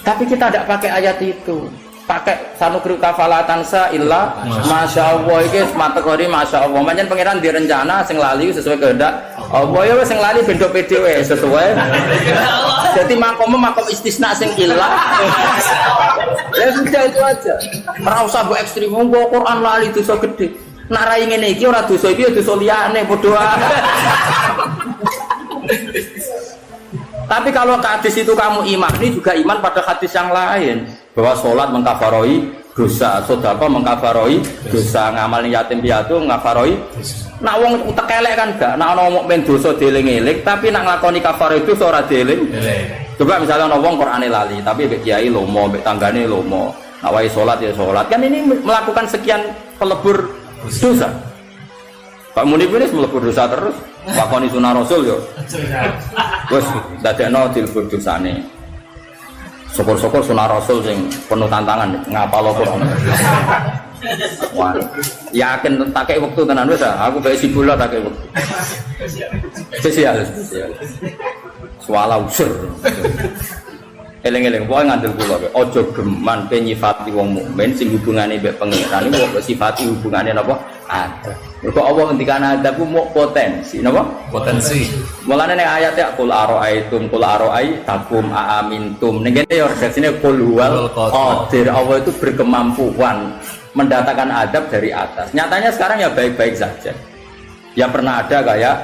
tapi kita tidak pakai ayat itu. Pakai sanukri kafalatansa illa masya Allah iki kategori masya Allah. Manjen pangeran direncana sing lali sesuai kehendak Allah ya sing lali bendo PDW sesuai. Jadi makom istisna sing illa. Ya sudah itu aja. Ora usah mbok ekstrem nggo Quran lali dosa gede. Nak rai ngene iki ora dosa iki ya dosa liyane padha ae. Tapi kalau ke hadis itu kamu imani juga iman pada hadis yang lain bahwa sholat mengkafaroi dosa, sedekah mengkafaroi dosa, ngamal yatim piatu mengkafaroi. Nak wong tekelek kan gak, nak ana mukmin dosa dieling-eling, tapi nak nglakoni kafaroi itu ora dieling. Coba misalnya ana wong Qur'ane lali, tapi mbek kiai lomo, mbek tanggane lomo. Nak wae sholat ya sholat. Kan ini melakukan sekian pelebur dosa. Pak Munib ini melebur dosa terus. Lakoni sunah Rasul yo. Wes dadekno dilebur dosane. Syukur-syukur sunah Rasul sing penuh tantangan ngapal Quran. Wah, yakin tak kei wektu tenan wis aku bae sibula tak kei wektu. Spesial. Suala usur. Eleng-eleng pokoke ngandel kula aja geman penyifati wong mukmin sing hubungane mbek pangeran iku kok sifati hubungane napa ada. Mergo Allah ngendikan ada ku mau potensi napa? Potensi. Mulane nek ayat ya qul aro'ai takum aamintum. Ning kene yo redaksine qul huwal qadir. Allah itu berkemampuan mendatangkan adab dari atas. Nyatanya sekarang ya baik-baik saja. Ya pernah ada kayak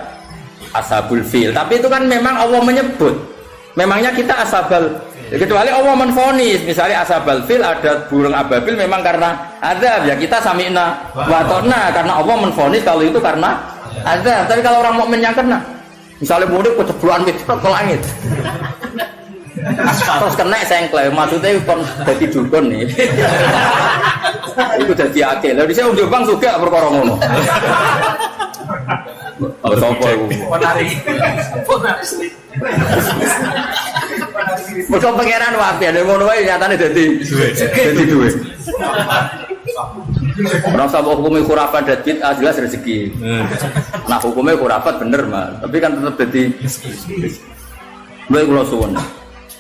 ashabul fil, tapi itu kan memang Allah menyebut. Memangnya kita ashabal kecuali Allah menfonis misalnya ashabal fil ada burung ababil memang karena azab ya kita sami'na wa ta'na karena Allah menfonis kalau itu karena azab. Tapi kalau orang mukmin yang kena misalnya mudik kecebloan ke langit terus kena sengklek maksudnya kon jadi dukun nih itu jadi akil lalu saya udah bang juga perkara ngono apa itu menarik mereka pengeran wapi ada ngono wae nyatane dadi duwe merasa hukumnya khurafat dan bid'ah jelas rezeki nah hukumnya khurafat bener mah tapi kan tetap jadi mulai kula suwun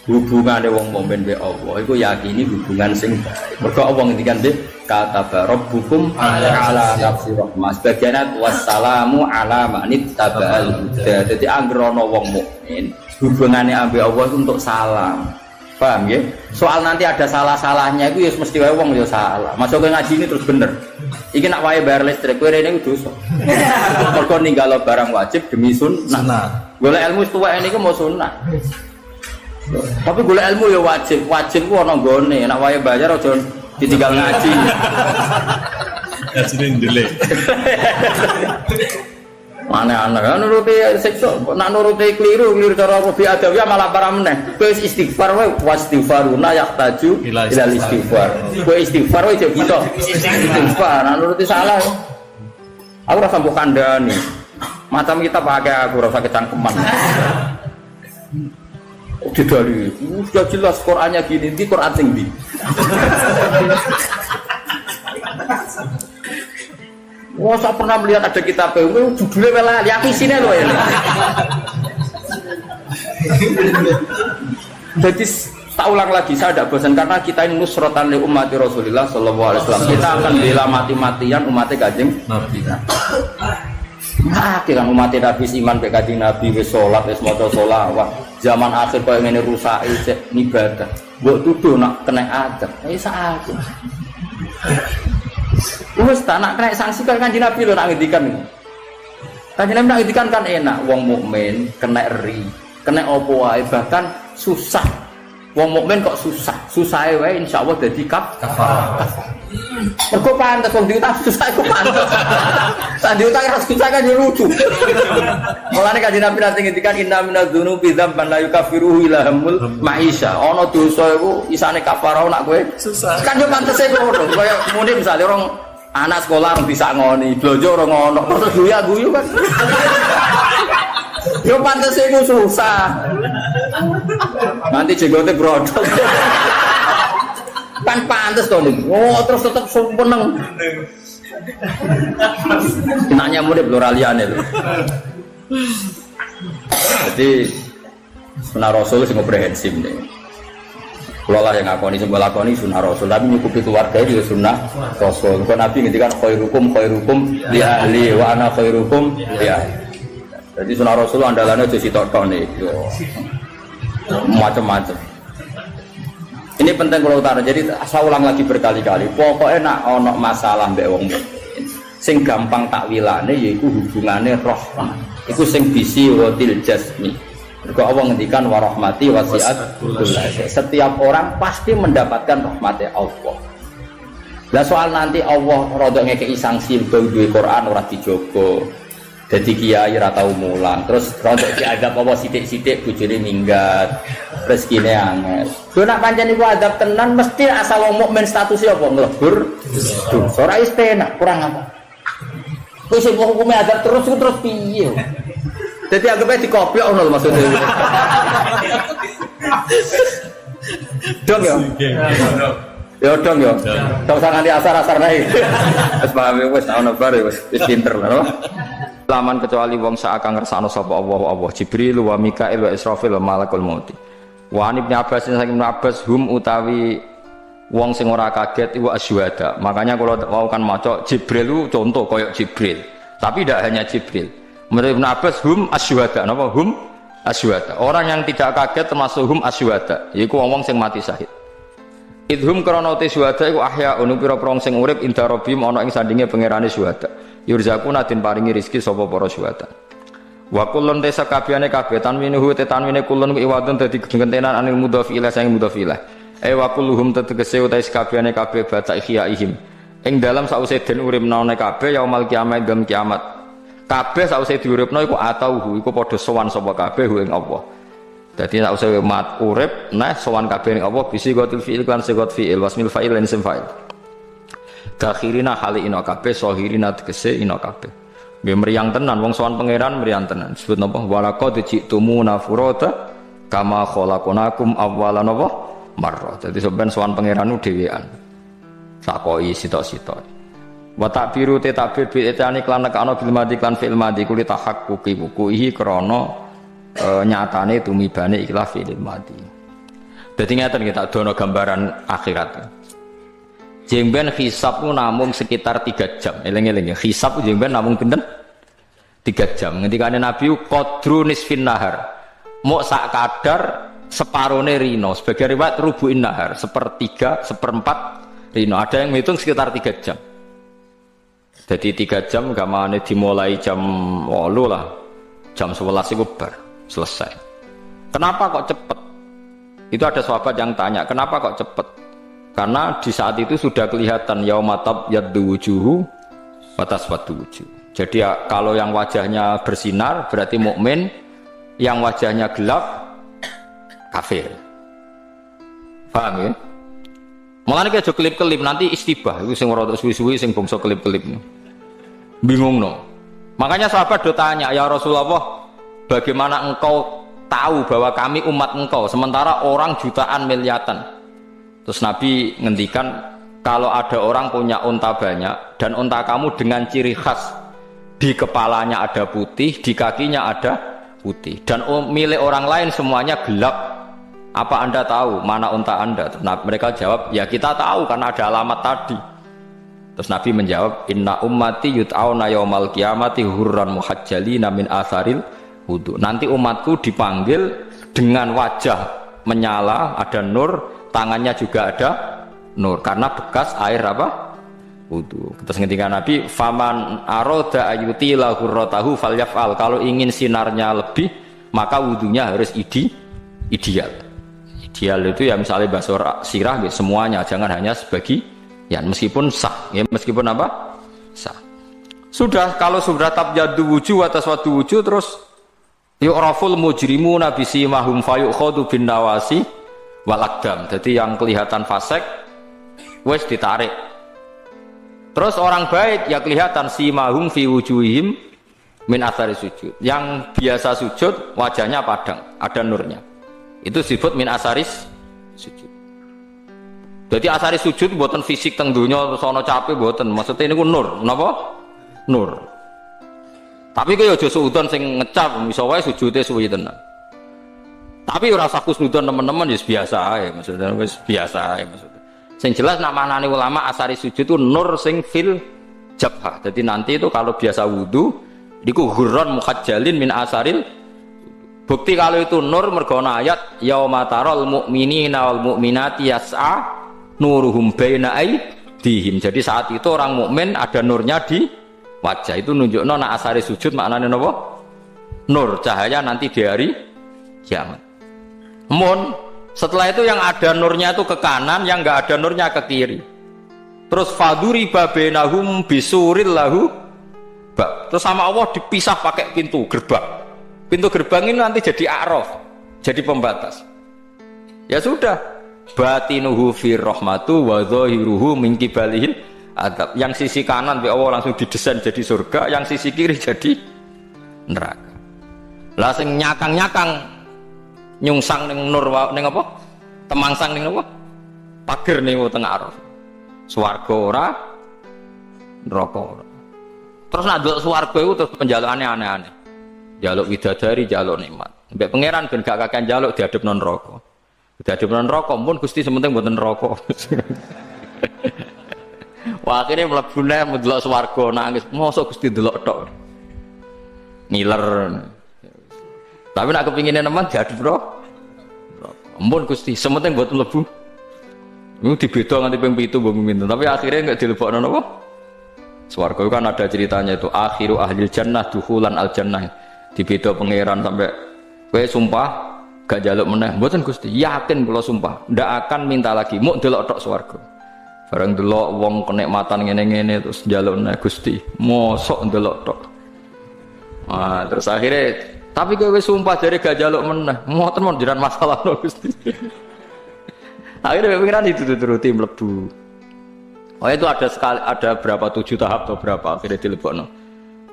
hubungane wong mukmin be Allah iku yakini hubungan sing baik mergo Allah ngendikan be kata rabbukum ala nafsi rahmah sebagian wassalamu ala manit tabal huda. Jadi anggere ana wong mukmin hubungannya ambek Allah itu untuk salam. Paham ya? Soal nanti ada salah-salahnya itu ya mesti wae wong ya salah. Masuk ke ngaji ini terus bener. Iki nak wae bayar listrik kowe rene iku dosa. Mergo ninggalo barang wajib demi sunnah. Golek ilmu tuwek niku mau sunnah. Tapi golek ilmu ya wajib. Wajib ku ana nggone, nak wae bayar aja ditinggal ngaji. Ngaji ndelek. Mana-mana kan nuruti siksa, nak nuruti keliru cara Rabi Adawiyah malah para meneh. Kowe istighfar wae wastighfaruna yahtaju ila istighfar. Kowe istighfar wae jadi gitu. Istighfar, nak nuruti salah. Aku rasa mbok kandhani. Macam kita pakai aku rasa kecangkeman. Didali, sudah jelas Qur'annya gini, di Qur'an sing ndi. Wah, saya pernah melihat ada kitab judulnya malah lihat isinya loh ini. Jadi tak ulang lagi, saya tidak bosan karena kita ini nusratan li ummati Rasulullah sallallahu alaihi wasallam. Kita akan bela mati-matian umatnya Kanjeng Nabi. Kan umatnya Nabi iman be Kanjeng Nabi wis salat wis maca sholawat. Zaman akhir koyo ngene rusak ibadah. Mbok tuduh nak kena adab. Wis aku. Wes tak nak kena sanksi kan Kanjeng Nabi lho nak ngendikan niku. Kanjeng Nabi nak ngendikan kan enak wong mukmin kena ri, kena opo wae bahkan susah. Wong mukmin kok susah. Susahe wae insyaallah dadi kafarah. Mergo pantes wong diutang susah iku pantes. Tak diutang harus susah kan yo lucu. Mulane Kanjeng Nabi nanti ngendikan inna minadz-dzunubi dzamban la yukaffiruhu ila hamul ma'isha. Ana dosa iku isane kafarah nak kowe susah. Kan yo pantes e ngono. Kaya muni misale orang anak sekolah bisa ngoni, blonjo ora ngono. Terus guyu kan. Yo pantes iku susah. Nanti jenggote brodol. Kan pantes to niku. Oh, terus tetep seneng. Nanya murid lho raliane lho. Jadi sunnah Rasul sing komprehensif nih. Kalau lah yang ngakoni sing lakoni sunnah Rasul, tapi nyukupi keluarga itu sunnah Rasul. Kalau Nabi ngendikan khairukum li ahli wa ana khairukum li ahli. Jadi sunnah Rasul andalannya aja sitok-tok nih. Macam-macam. Ini penting kalau utara. Jadi saya ulang lagi berkali-kali. Pokoknya nak ono masalah mbek wong sing gampang takwilane yaiku hubungane rahmah. Iku sing bisi watil jasmi. Mergo Allah ngendikan warahmati wasiat kullasa. Setiap orang pasti mendapatkan rahmatnya Allah. Lah soal nanti Allah rada ngekeki sanksi duwe Quran ora dijogo. Dadi kiai ora tau mulang. Terus rada diadab apa sithik-sithik bojone minggat. Rezekine angel. Lho nak pancen iku adab tenan mesti asal wong mukmin statusnya apa nglebur. Ora istenak kurang apa. Kowe sing hukume adab terus piye? Jadi anggapnya dikopiok ngono maksudnya. Dong ya. Ya dong ya. Dong usah nganti asar-asar naik. Wis paham wis ana bar wis pinter lho. Laman kecuali wong sak kang ngersakno sapa Allah Jibril wa Mikail wa Israfil wa Malakul Maut. Wa Ibnu Abbas saking Ibnu Abbas hum utawi wong sing ora kaget iku asyhada. Makanya kalau mau kan maca Jibril itu contoh koyok Jibril. Tapi tidak hanya Jibril. Menurut Ibnu Abbas hum asyhada. Napa hum asyhada? Orang yang tidak kaget termasuk hum asyhada. Yaiku wong sing mati syahid. Idhum krana te syuhada iku ahya unu pira-pira sing urip inda rabbihim ana ing sandinge pangerane syuhada. Yurzaquna den paringi rezeki sapa para syuhada. Wa kullun desa kabehane kabeh tanwinuhu te tanwine kullun iwadun dadi gentenan anil mudhafi ila sang mudhafi ila. Wa kulluhum tegese utahe kabehane kabeh bata ihyaihim. Ing dalam sause den urip naone kabeh yaumul kiamat gam kiamat. Kabeh sause diuripno iku atauhu iku padha sowan sapa kabeh ing Allah. Dadi nek usah mat urip nah sowan kabeh ing Allah bisi gotil fi'il kan segot fi'il wasmil fa'il lan isim fa'il. Dakhirina hali ina kabeh sohirina tegese ina kabeh. Nggih mriyang tenan wong sowan pangeran mriyang tenan. Disebut napa walaqad ji'tumuna furata kama khalaqnakum awwalan napa marrah. Dadi sampeyan sowan pangeran dhewean. Sakoki sitok-sitok. Wa takbiru te takbir bi etani klan nekano bil madi klan fil madi kuli tahaqquqi wukuhi krana nyatane tumibane ikhlas fi'il madi. Dadi ngaten kita dono gambaran akhirat. Jengben hisab ku namung sekitar 3 jam. Eling-eling ya, hisab jengben namung pinten? 3 jam. Ngendikane Nabi qadru nisfin nahar. Mok sak kadar separone rino. Sebagai riwayat rubu'in nahar, 1/3, 1/4 rino. Ada yang menghitung sekitar 3 jam. Jadi 3 jam gamane dimulai jam 8 lah. Jam 11 itu bar. Selesai. Kenapa kok cepet? Itu ada sahabat yang tanya, kenapa kok cepet? Karena di saat itu sudah kelihatan yaumatab yaddu wujuhu wa taswaddu wujuh. Jadi ya, kalau yang wajahnya bersinar berarti mukmin, yang wajahnya gelap kafir. Paham ya? Mulane ki aja kelip-kelip nanti istibah iku sing ora suwi-suwi sing bangsa kelip-kelip. Bingung no. Makanya sahabat do tanya, "Ya Rasulullah, bagaimana engkau tahu bahwa kami umat engkau sementara orang jutaan miliatan?" Terus Nabi ngendikan, kalau ada orang punya unta banyak dan unta kamu dengan ciri khas di kepalanya ada putih, di kakinya ada putih dan milik orang lain semuanya gelap, apa Anda tahu mana unta Anda? Nah, mereka jawab, ya kita tahu karena ada alamat tadi. Terus Nabi menjawab, inna ummati yut'auna yaumal qiyamati hurran muhajjalina min atharil wudu. Nanti umatku dipanggil dengan wajah menyala, ada nur, tangannya juga ada nur karena bekas air apa? Wudu. Terus ketika Nabi, faman aroda ayuti lahurrotahu falyaf'al. Kalau ingin sinarnya lebih, maka wudunya harus ideal. Ideal itu ya misalnya bahasa sirah ya, semuanya, jangan hanya sebagian, meskipun sah, ya meskipun apa? Sah. Sudah, kalau sudah tabyaddu wujuh atas wadu wujuh terus yu'raful mujrimuna bisimahum fayukhadu bin nawasi wal aqdam. Jadi yang kelihatan fasik wes ditarik. Terus orang baik ya kelihatan simahum fi wujuhihim min athari sujud. Yang biasa sujud wajahnya padang, ada nurnya. Itu disebut min asaris sujud. Jadi asaris sujud buatan fisik teng dunya terus ana capek buatan. Maksudnya ini ku nur, napa? Nur. Tapi kowe aja suudon sing ngecap, iso wae sujude suwi tenan. Tapi ora usah kusnudon teman-teman ya biasa ae, maksudnya wis biasa ae maksudnya. Sing jelas nak manane ulama asari sujud itu nur sing fil jabhah. Jadi nanti itu kalau biasa wudu niku ghurran mukhajjalin min asaril. Bukti kalau itu nur mergo ana ayat yauma taral mu'minina wal mu'minati yas'a nuruhum baina aydihim. Jadi saat itu orang mukmin ada nurnya di wajah. Itu nunjukno nak asari sujud maknane napa? Nur, cahaya nanti di hari kiamat. Setelah itu yang ada nurnya itu ke kanan, yang enggak ada nurnya ke kiri. Terus faduri babenahum bisuril lahu bab. Terus sama Allah dipisah pakai pintu gerbang. Pintu gerbang ini nanti jadi a'raf, jadi pembatas. Ya sudah, batinuhu fir rahmatu wa zahiruhu min qibalihil adab. Yang sisi kanan bi Allah langsung didesain jadi surga, yang sisi kiri jadi neraka. Lah sing nyakang-nyakang nyungsang ning nur ning apa? Temangsang ning apa? Pager ning tengah a'raf. Swarga ora, neraka ora. Terus nak delok swarga iku terus penjalukane aneh-aneh. Jaluk widadari, jaluk nikmat. Mbek pangeran ben gak kakean jaluk diadepno neraka. Diadepno neraka pun Gusti sementing mboten neraka. Wah, akhirnya mlebu neh mendelok swarga nangis. Mosok Gusti delok tok. Ngiler. Tapi nak kepingine nemen diadepno. Ampun Gusti, sementing mboten mlebu. Itu dibeda nganti ping 7 mbok minten. Tapi akhirnya enggak dilebokno napa? Swarga kan ada ceritanya itu akhiru ahlil jannah dukhulan al jannah. Dibeda pangeran sampai kowe sumpah gak njaluk meneh. Mboten Gusti, yakin kula sumpah, ndak akan minta lagi. Muk delok tok swarga. Bareng delok wong kenikmatan ngene-ngene terus njaluk meneh Gusti. Mosok ndelok tok. Wah, terus akhirnya tapi kowe wis sumpah jare gak njaluk meneh. Mboten mon jiran masalah no Gusti. Akhirnya pangeran itu turuti mlebu. Oh itu ada berapa 7 tahap atau berapa akhirnya dilebokno.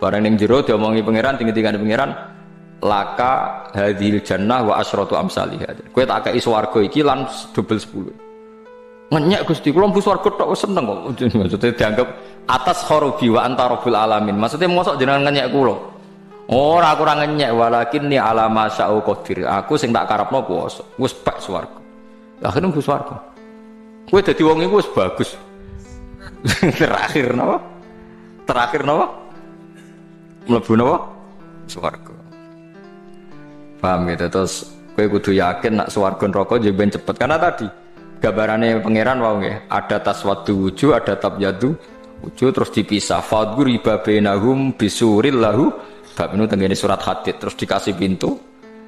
Barang ning jero diomongi pangeran tinggi-tinggi pangeran laka hadhil jannah wa asyratu amsalih. Kowe tak kei swarga iki lan double 10. Ngenyek Gusti kula mlebu swarga tok seneng kok. Maksudnya dianggap atas kharubi wa anta rabbul alamin. Maksudnya mosok jenengan ngenyek kula. Ora kurang ngenyek walakin ni ala masya'u qadir. Aku sing tak karepno puasa. Wis pek swarga. Akhirnya mlebu swarga. Kowe dadi wong iku wis bagus. Terakhir napa? Mlebu napa? Swarga. Paham gitu terus kowe kudu yakin nak swarga neraka yo ben cepet karena tadi gambarane pangeran wae nggih ada taswaddu wujuh ada tabyadu wujuh terus dipisah fadgur bainahum bisuril lahu bab itu tengene surat Hadid terus dikasih pintu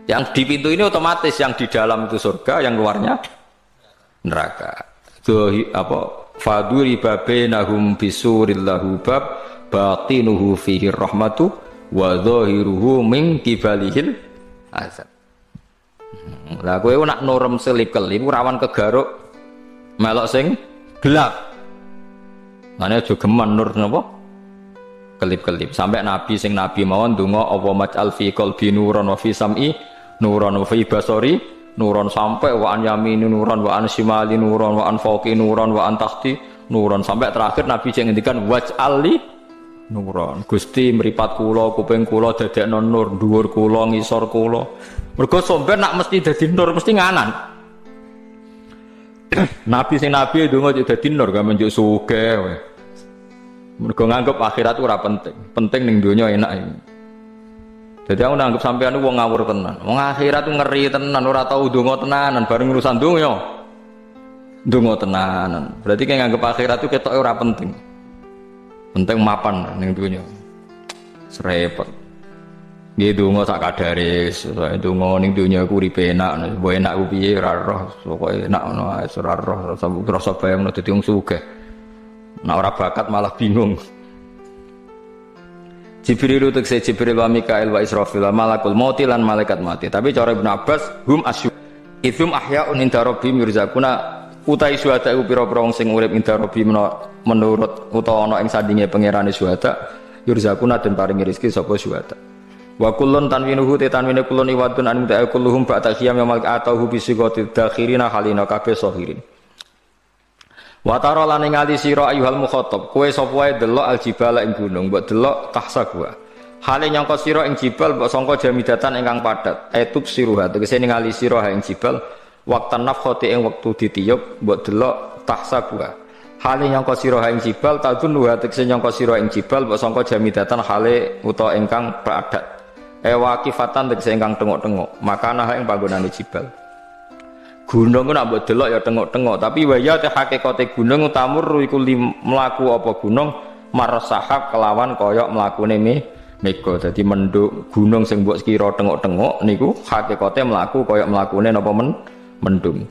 yang di pintu ini otomatis yang di dalam itu surga yang luarnya neraka. Itu apa? Faduri bainahum bisuril lahu bab batinuhu fihi rahmatu wa zahiruhu min qibalihil azab. Lah kowe nak norem selip-kelip rawan kegaruk melok sing gelap. Mane aja geman nur napa? Kelip-kelip. Sampai nabi sing nabi mawon donga apa maj'al fi qalbi nuran wa fi sam'i nuran wa fi basari nuron sampai wa an yamini nuron wa an shimali nuron wa an fawqi nuron wa an tahti nuron sampai terakhir Nabi yang ngendikan waj'ali nuron Gusti mripat kula kuping kula dadekno nur dhuwur kula ngisor kula mergo sampeyan nak mesti dadi nur mesti nganan. Nabi sing nabi ndonga dadi nur gak menjuk sugih wae mergo nganggep akhirat ora penting ning donya enak iki. Jadi aku nanggep sampean wong ngawur tenan. Wong akhirat tuh ngeri tenan, ora tau ndonga tenanan bareng urusan donya. Ndonga tenanan. Berarti kayak nganggep akhirat tuh ketoke ora penting. Penting mapan ning donya. Serepet. Nggih donga sak kadare, donga ning donya ku uripe enak, mbok enak ku piye ora roh, pokoke enak ngono ae ora roh, rasa bayangno dadi wong sugih. Nek ora bakat malah bingung. Jibril utekse Jibril wa Mikail wa Israfil wa malakul mauti lan malaikat mati. Tapi cara Ibnu Abbas hum asyu idzum ahya'un inda rabbihim yurzaquna utai syuhada iku pira-pira wong sing urip inda rabbihim menurut utawa ana ing sandinge pangerane syuhada yurzaquna den paringi rezeki sapa syuhada. Wa kullun tanwinuhu te tanwine kullun iwadun an muta'a kulluhum ba'da khiyam yamal atahu bisigati dakhirina halina kabeh sahirin. Wa tara lan ningali sira ayyuhal mukhatab kowe sapa wae delok aljibala ing gunung mbok delok tahsa gua Hale nyangka sira ing jibal mbok sangka jamidatan ingkang padat. Etub siruha tegese ningali sira ing jibal waqtan nafkhati ing wektu ditiup mbok delok tahsabuha. Hale nyangka sira ing jibal tadun wa tegese nyangka sira ing jibal mbok sangka jamidatan hale utawa ingkang padat. Wakifatan tegese ingkang tengok-tengok. Makana ing panggonane jibal. Gunung ku nak mbok delok ya tengok-tengok, tapi waya te hakikate gunung utamur iku mlaku apa gunung marasahab kelawan kaya mlakune mega. Dadi mendung gunung sing mbok kira tengok-tengok niku hakikate mlaku kaya mlakune napa mendung.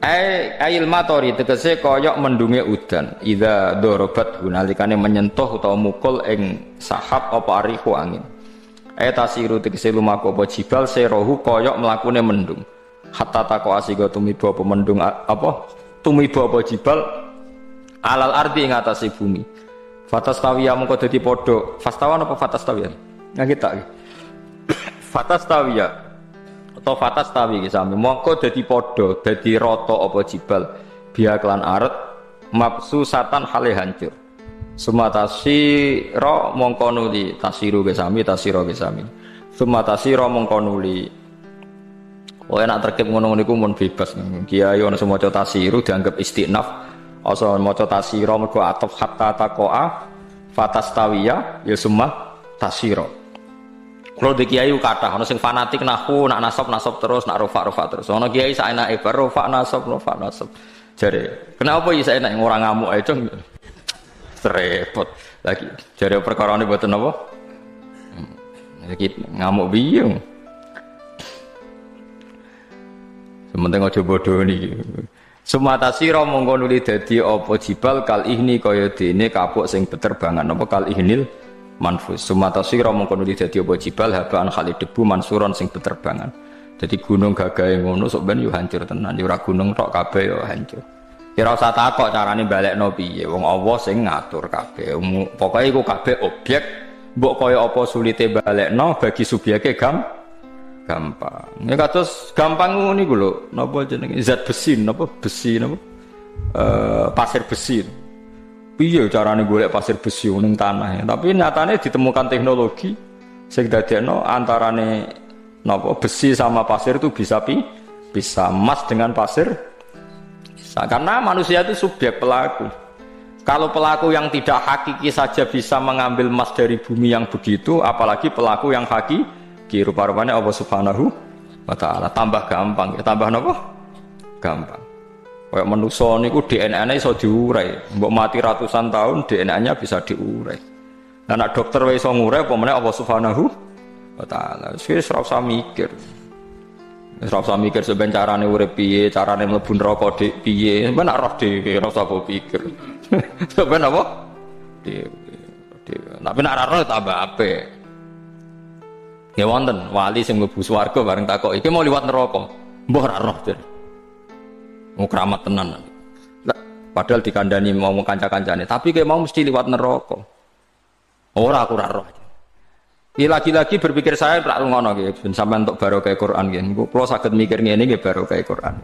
Ail matori tegese kaya mendunge udan. Idza dorobat gunalikane menyentuh utawa mukul ing sahab apa arihu angin. Tasiru tegese lumaku apa jibal serohu kaya mlakune mendung. Hatta tako asiga tumiba apa mendung apa tumiba apa jibal alal ardi ing atase bumi. Fatastawiya mengko dadi padha. Fastawan apa fatastawiya? Nah kita. Fatastawiya atau fatastawi iki sami. Mengko dadi padha, dadi rata apa jibal biya kelan aret mabsusatan hale hancur. Sumatasi ro mongko nuli tasiru ge sami tasira ge sami. Sumatasi ro mongko nuli. Oh enak terkep ngono niku mun bebas. Kiai ana sing maca tasiru dianggap istinaf. Asa maca tasira mergo ataf hatta taqaa fatastawiya ya summa tasira. Kalau di kiai kathah ana sing fanatik nahwu nak nasab terus nak rofa terus. Ana kiai saenake bar rofa nasab. Jare, kenapa ya saenake ora ngamuk ae, Cung? Repot. Lagi jare perkarane mboten napa? Iki ngamuk piye? Sementing aja bodoh niki. Sumata sira mongko nuli dadi apa jibal kal ihni kaya dene kapuk sing beterbangan apa kal ihnil manfus. Sumata sira mongko nuli dadi apa jibal habaan khalid debu mansuron sing beterbangan. Dadi gunung gagahe ngono sok ben yo hancur tenan. Yo ora gunung tok kabeh yo hancur. Kira usah takok carane balekno piye. Wong Allah sing ngatur kabeh. Pokoke iku kabeh objek mbok kaya apa sulite balekno bagi subyeke gampang. Ya kados gampang niku lho, napa jenenge zat besi, napa besi napa? Pasir besi. Piye carane golek pasir besi ning tanah ya. Tapi nyatane ditemukan teknologi sing dadekno antarane napa besi sama pasir itu bisa emas dengan pasir. Bisa. Karena manusia itu subjek pelaku. Kalau pelaku yang tidak hakiki saja bisa mengambil emas dari bumi yang begitu, apalagi pelaku yang hakiki rupa-rupanya Allah Subhanahu wa ta'ala tambah gampang ya, tambah napa? Gampang. Kayak manusa niku DNA-ne iso diurai. Mbok mati ratusan tahun DNA-nya bisa diurai. Nah, nek dokter wis iso ngurai apa meneh Allah Subhanahu wa ta'ala. Wis ora usah mikir. Wis ora usah mikir sampeyan carane urip piye, carane mlebu neraka piye. Sampeyan nek roh dhewe ora usah pikir. Sampeyan apa? Dhewe. Tapi nek ora roh tambah apik. Ya wonten wali sing mlebu swarga bareng takok iki mau liwat neraka. Mbah ora roh jar. Mau keramat tenan. Lah padahal dikandani mau kanca-kancane, tapi kayak mau mesti liwat neraka. Ora aku ora roh. Iki lagi-lagi berpikir saya ora ngono nggih, ben sampean untuk barokah Quran nggih. Kula saged mikir ngene nggih barokah Quran.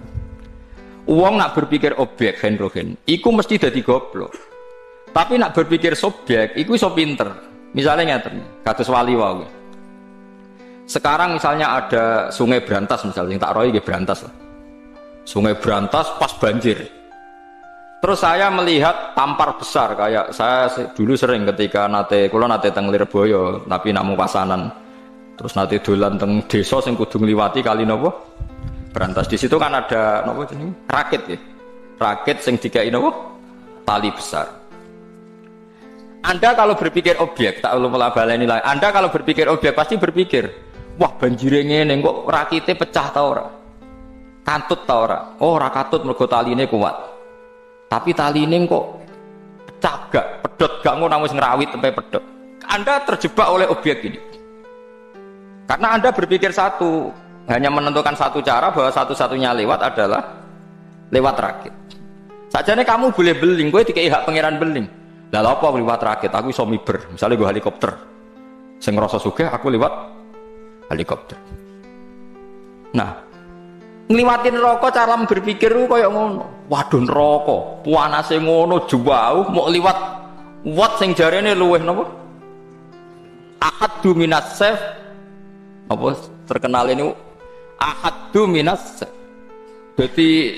Wong nak berpikir objek hen iku mesti dadi goblok. Tapi nak berpikir subjek iku iso pinter. Misalnya ngeten, kados wali wae. Sekarang misalnya ada sungai Brantas misalnya, yang tak roy nggih Brantas lah. Sungai Brantas pas banjir. Terus saya melihat tampar besar kayak saya dulu sering ketika kula nate teng Lirboyo, tapi namung pasanan. Terus nate dolan teng desa sing kudu ngliwati kali napa? Brantas. Di situ kan ada napa jenenge? Rakit ya. Rakit sing dikai napa? Tali besar. Anda kalau berpikir objek, tak ulun baleni lagi. Anda kalau berpikir objek pasti berpikir wah banjire ngene kok rakite pecah ta ora? Kantut ta ora? Oh ora katut mergo taline kuat. Tapi taline kok pecah gak, pedhot gak ngono wis ngrawit sampai pedhot. Anda terjebak oleh objek ini. Karena Anda berpikir hanya menentukan satu cara bahwa satu-satunya lewat adalah lewat rakit. Sajane kamu boleh beling, kowe dikei hak pangeran beling. Lah lha apa liwat rakit? Aku iso miber, misalnya gue helikopter. Sing ngrasa sugih aku liwat helikopter. Nah, ngliwatin neraka cara berpikir ku kaya ngono. Waduh neraka, panase ngono jauh mau liwat wat sing jarene luweh napa? ahaddu minas sayf apa terkenal ini ahaddu minas sayf. Dadi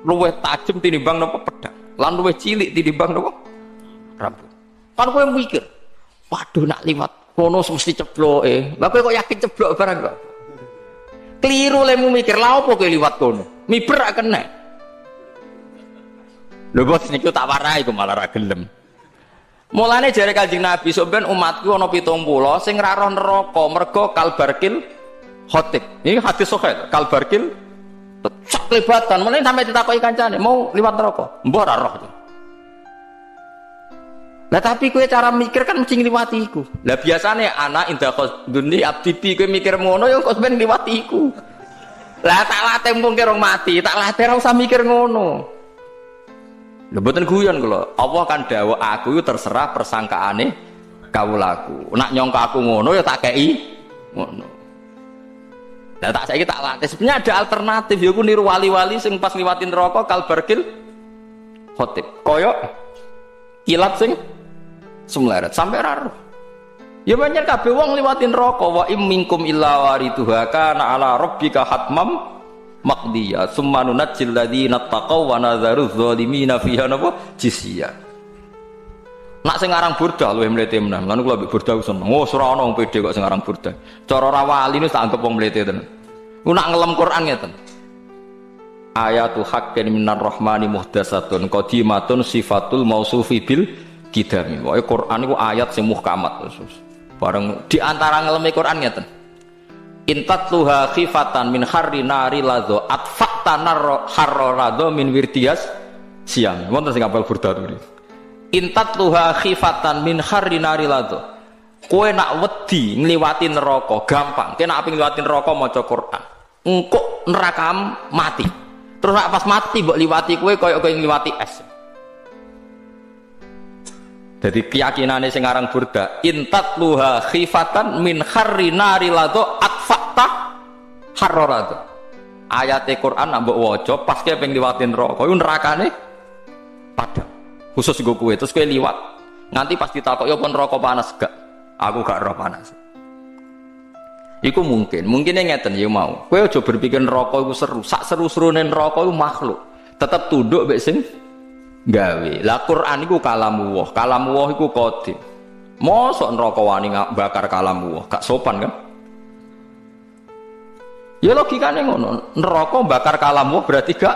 luwih tajem tinimbang napa pedang lan luwih cilik tinimbang napa rambut. Kan kowe mikir, waduh nak liwat kono mesti cebloke. Lah kowe kok yakin ceblok barang kok? Keliru lemu mikir, lha opo kowe liwat kono? Miber ra kena. Lho bos niku tak warai kok malah ra gelem. Mulane jare Kanjeng Nabi sampeyan umatku ana 70 sing ra roh neraka mergo kalbarkil khotib. Ini hadis sahih, kalbarkil cak kelibatan. Mulane sampe ditakoki kancane, mau liwat neraka? Mbok ra roh. Lah tapi kowe cara mikir kan mesti ngliwati iku. Lah biasane anak indah khosduni abditi kowe mikir ngono ya kok ben ngliwati iku. Lah tak latih mung kira mati, tak latih ora usah mikir ngono. Lha mboten guyon kula. Allah kan dawuh aku itu terserah persangkaane kawulaku. Nak nyangka aku ngono ya tak kei ngono. Lah tak saiki tak latih. Sebenarnya ada alternatif ya ku niru wali-wali sing pas liwatin neraka kalbarkil khotib. Kaya kilat sing semleret sampai raro. Ya banyak kabeh wong liwatin neraka wa im minkum illa wariduha kana ala rabbika hatmam maqdiya summa nunajjil ladzina taqaw wa nadzaru dzalimina fiha napa jisya. Nak sing aran burda luwih mlete menan. Lan kula mbek burda seneng. Oh ora ana wong pede kok sing aran burda. Cara ra wali niku tak anggap wong mlete tenan. Ku nak ngelem Quran ngeten. Ayatu haqqin minar rahmani muhdatsatun qadimatun sifatul mausufi bil kidami. Wae Quran iku ayat sing muhkamat terus. Bareng di antara ngeleme Quran ngeten. Intatluha khifatan min harri nari ladho atfaqta harrorado min wirdias siang. Wonten sing apal burda to. Intatluha khifatan min harri nari ladho. Kowe nak wedi ngliwati neraka gampang. Kowe nak apik ngliwati neraka maca Quran. Engko neraka mati. Terus nak pas mati mbok liwati kowe kaya ngliwati es. Jadi keyakinane sing aran burda intatluha khifatan min harri nari ladho atfaqta harrorado. Ayate Quran nak mbok waca pas kowe pengen liwati neraka iku nerakane padang. Khusus nggo kowe terus kowe liwat. Nganti pas ditakoki apa neraka panas gak? Aku gak roh panas. Iku mungkin ngeten ya mau. Kowe aja berpikir neraka iku seru. Sak seru-serune neraka iku makhluk. Tetep tunduk mek sing gawe. Lah Quran iku kalamullah. Kalamullah iku qadim. Mosok neraka wani bakar kalamullah, gak sopan kan? Ya logikane ngono. Neraka bakar kalamullah berarti gak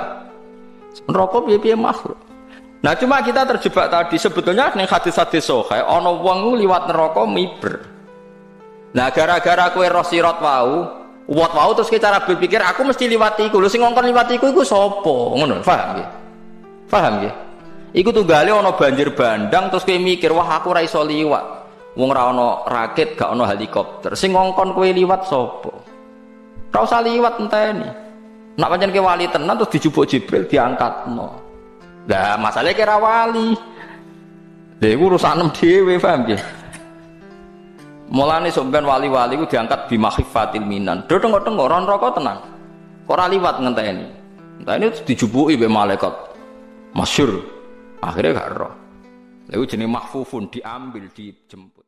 neraka piye-piye makhluk. Nah cuma kita terjebak tadi sebetulnya ning hadis-hadis sahih ana wong liwat neraka miber. Nah gara-gara kowe roh sirat wau terus kowe cara berpikir aku mesti liwati iku. Lho sing ngongkon liwati iku sapa? Ngono, paham nggih? Paham nggih? Iku tunggale ana banjir bandang terus kowe mikir wah aku ora iso liwat. Wong ora ana rakit, gak ana helikopter. Sing ngongkon kowe liwat sapa? Ora usah liwat enteni. Nak pancen kowe wali tenan terus dijupuk Jibril diangkatno. Lah masalahnya kira wali. Lha iku urusanem dhewe, paham nggih? Mulane sampeyan wali-wali ku diangkat bi makhifatil minan. Do tengok-tengok ora neraka tenang. Ora liwat ngenteni. Entah ini dijupuki mbek malaikat. Masyhur. Akhirnya gak roh. Lha iku jenenge mahfufun diambil dijemput.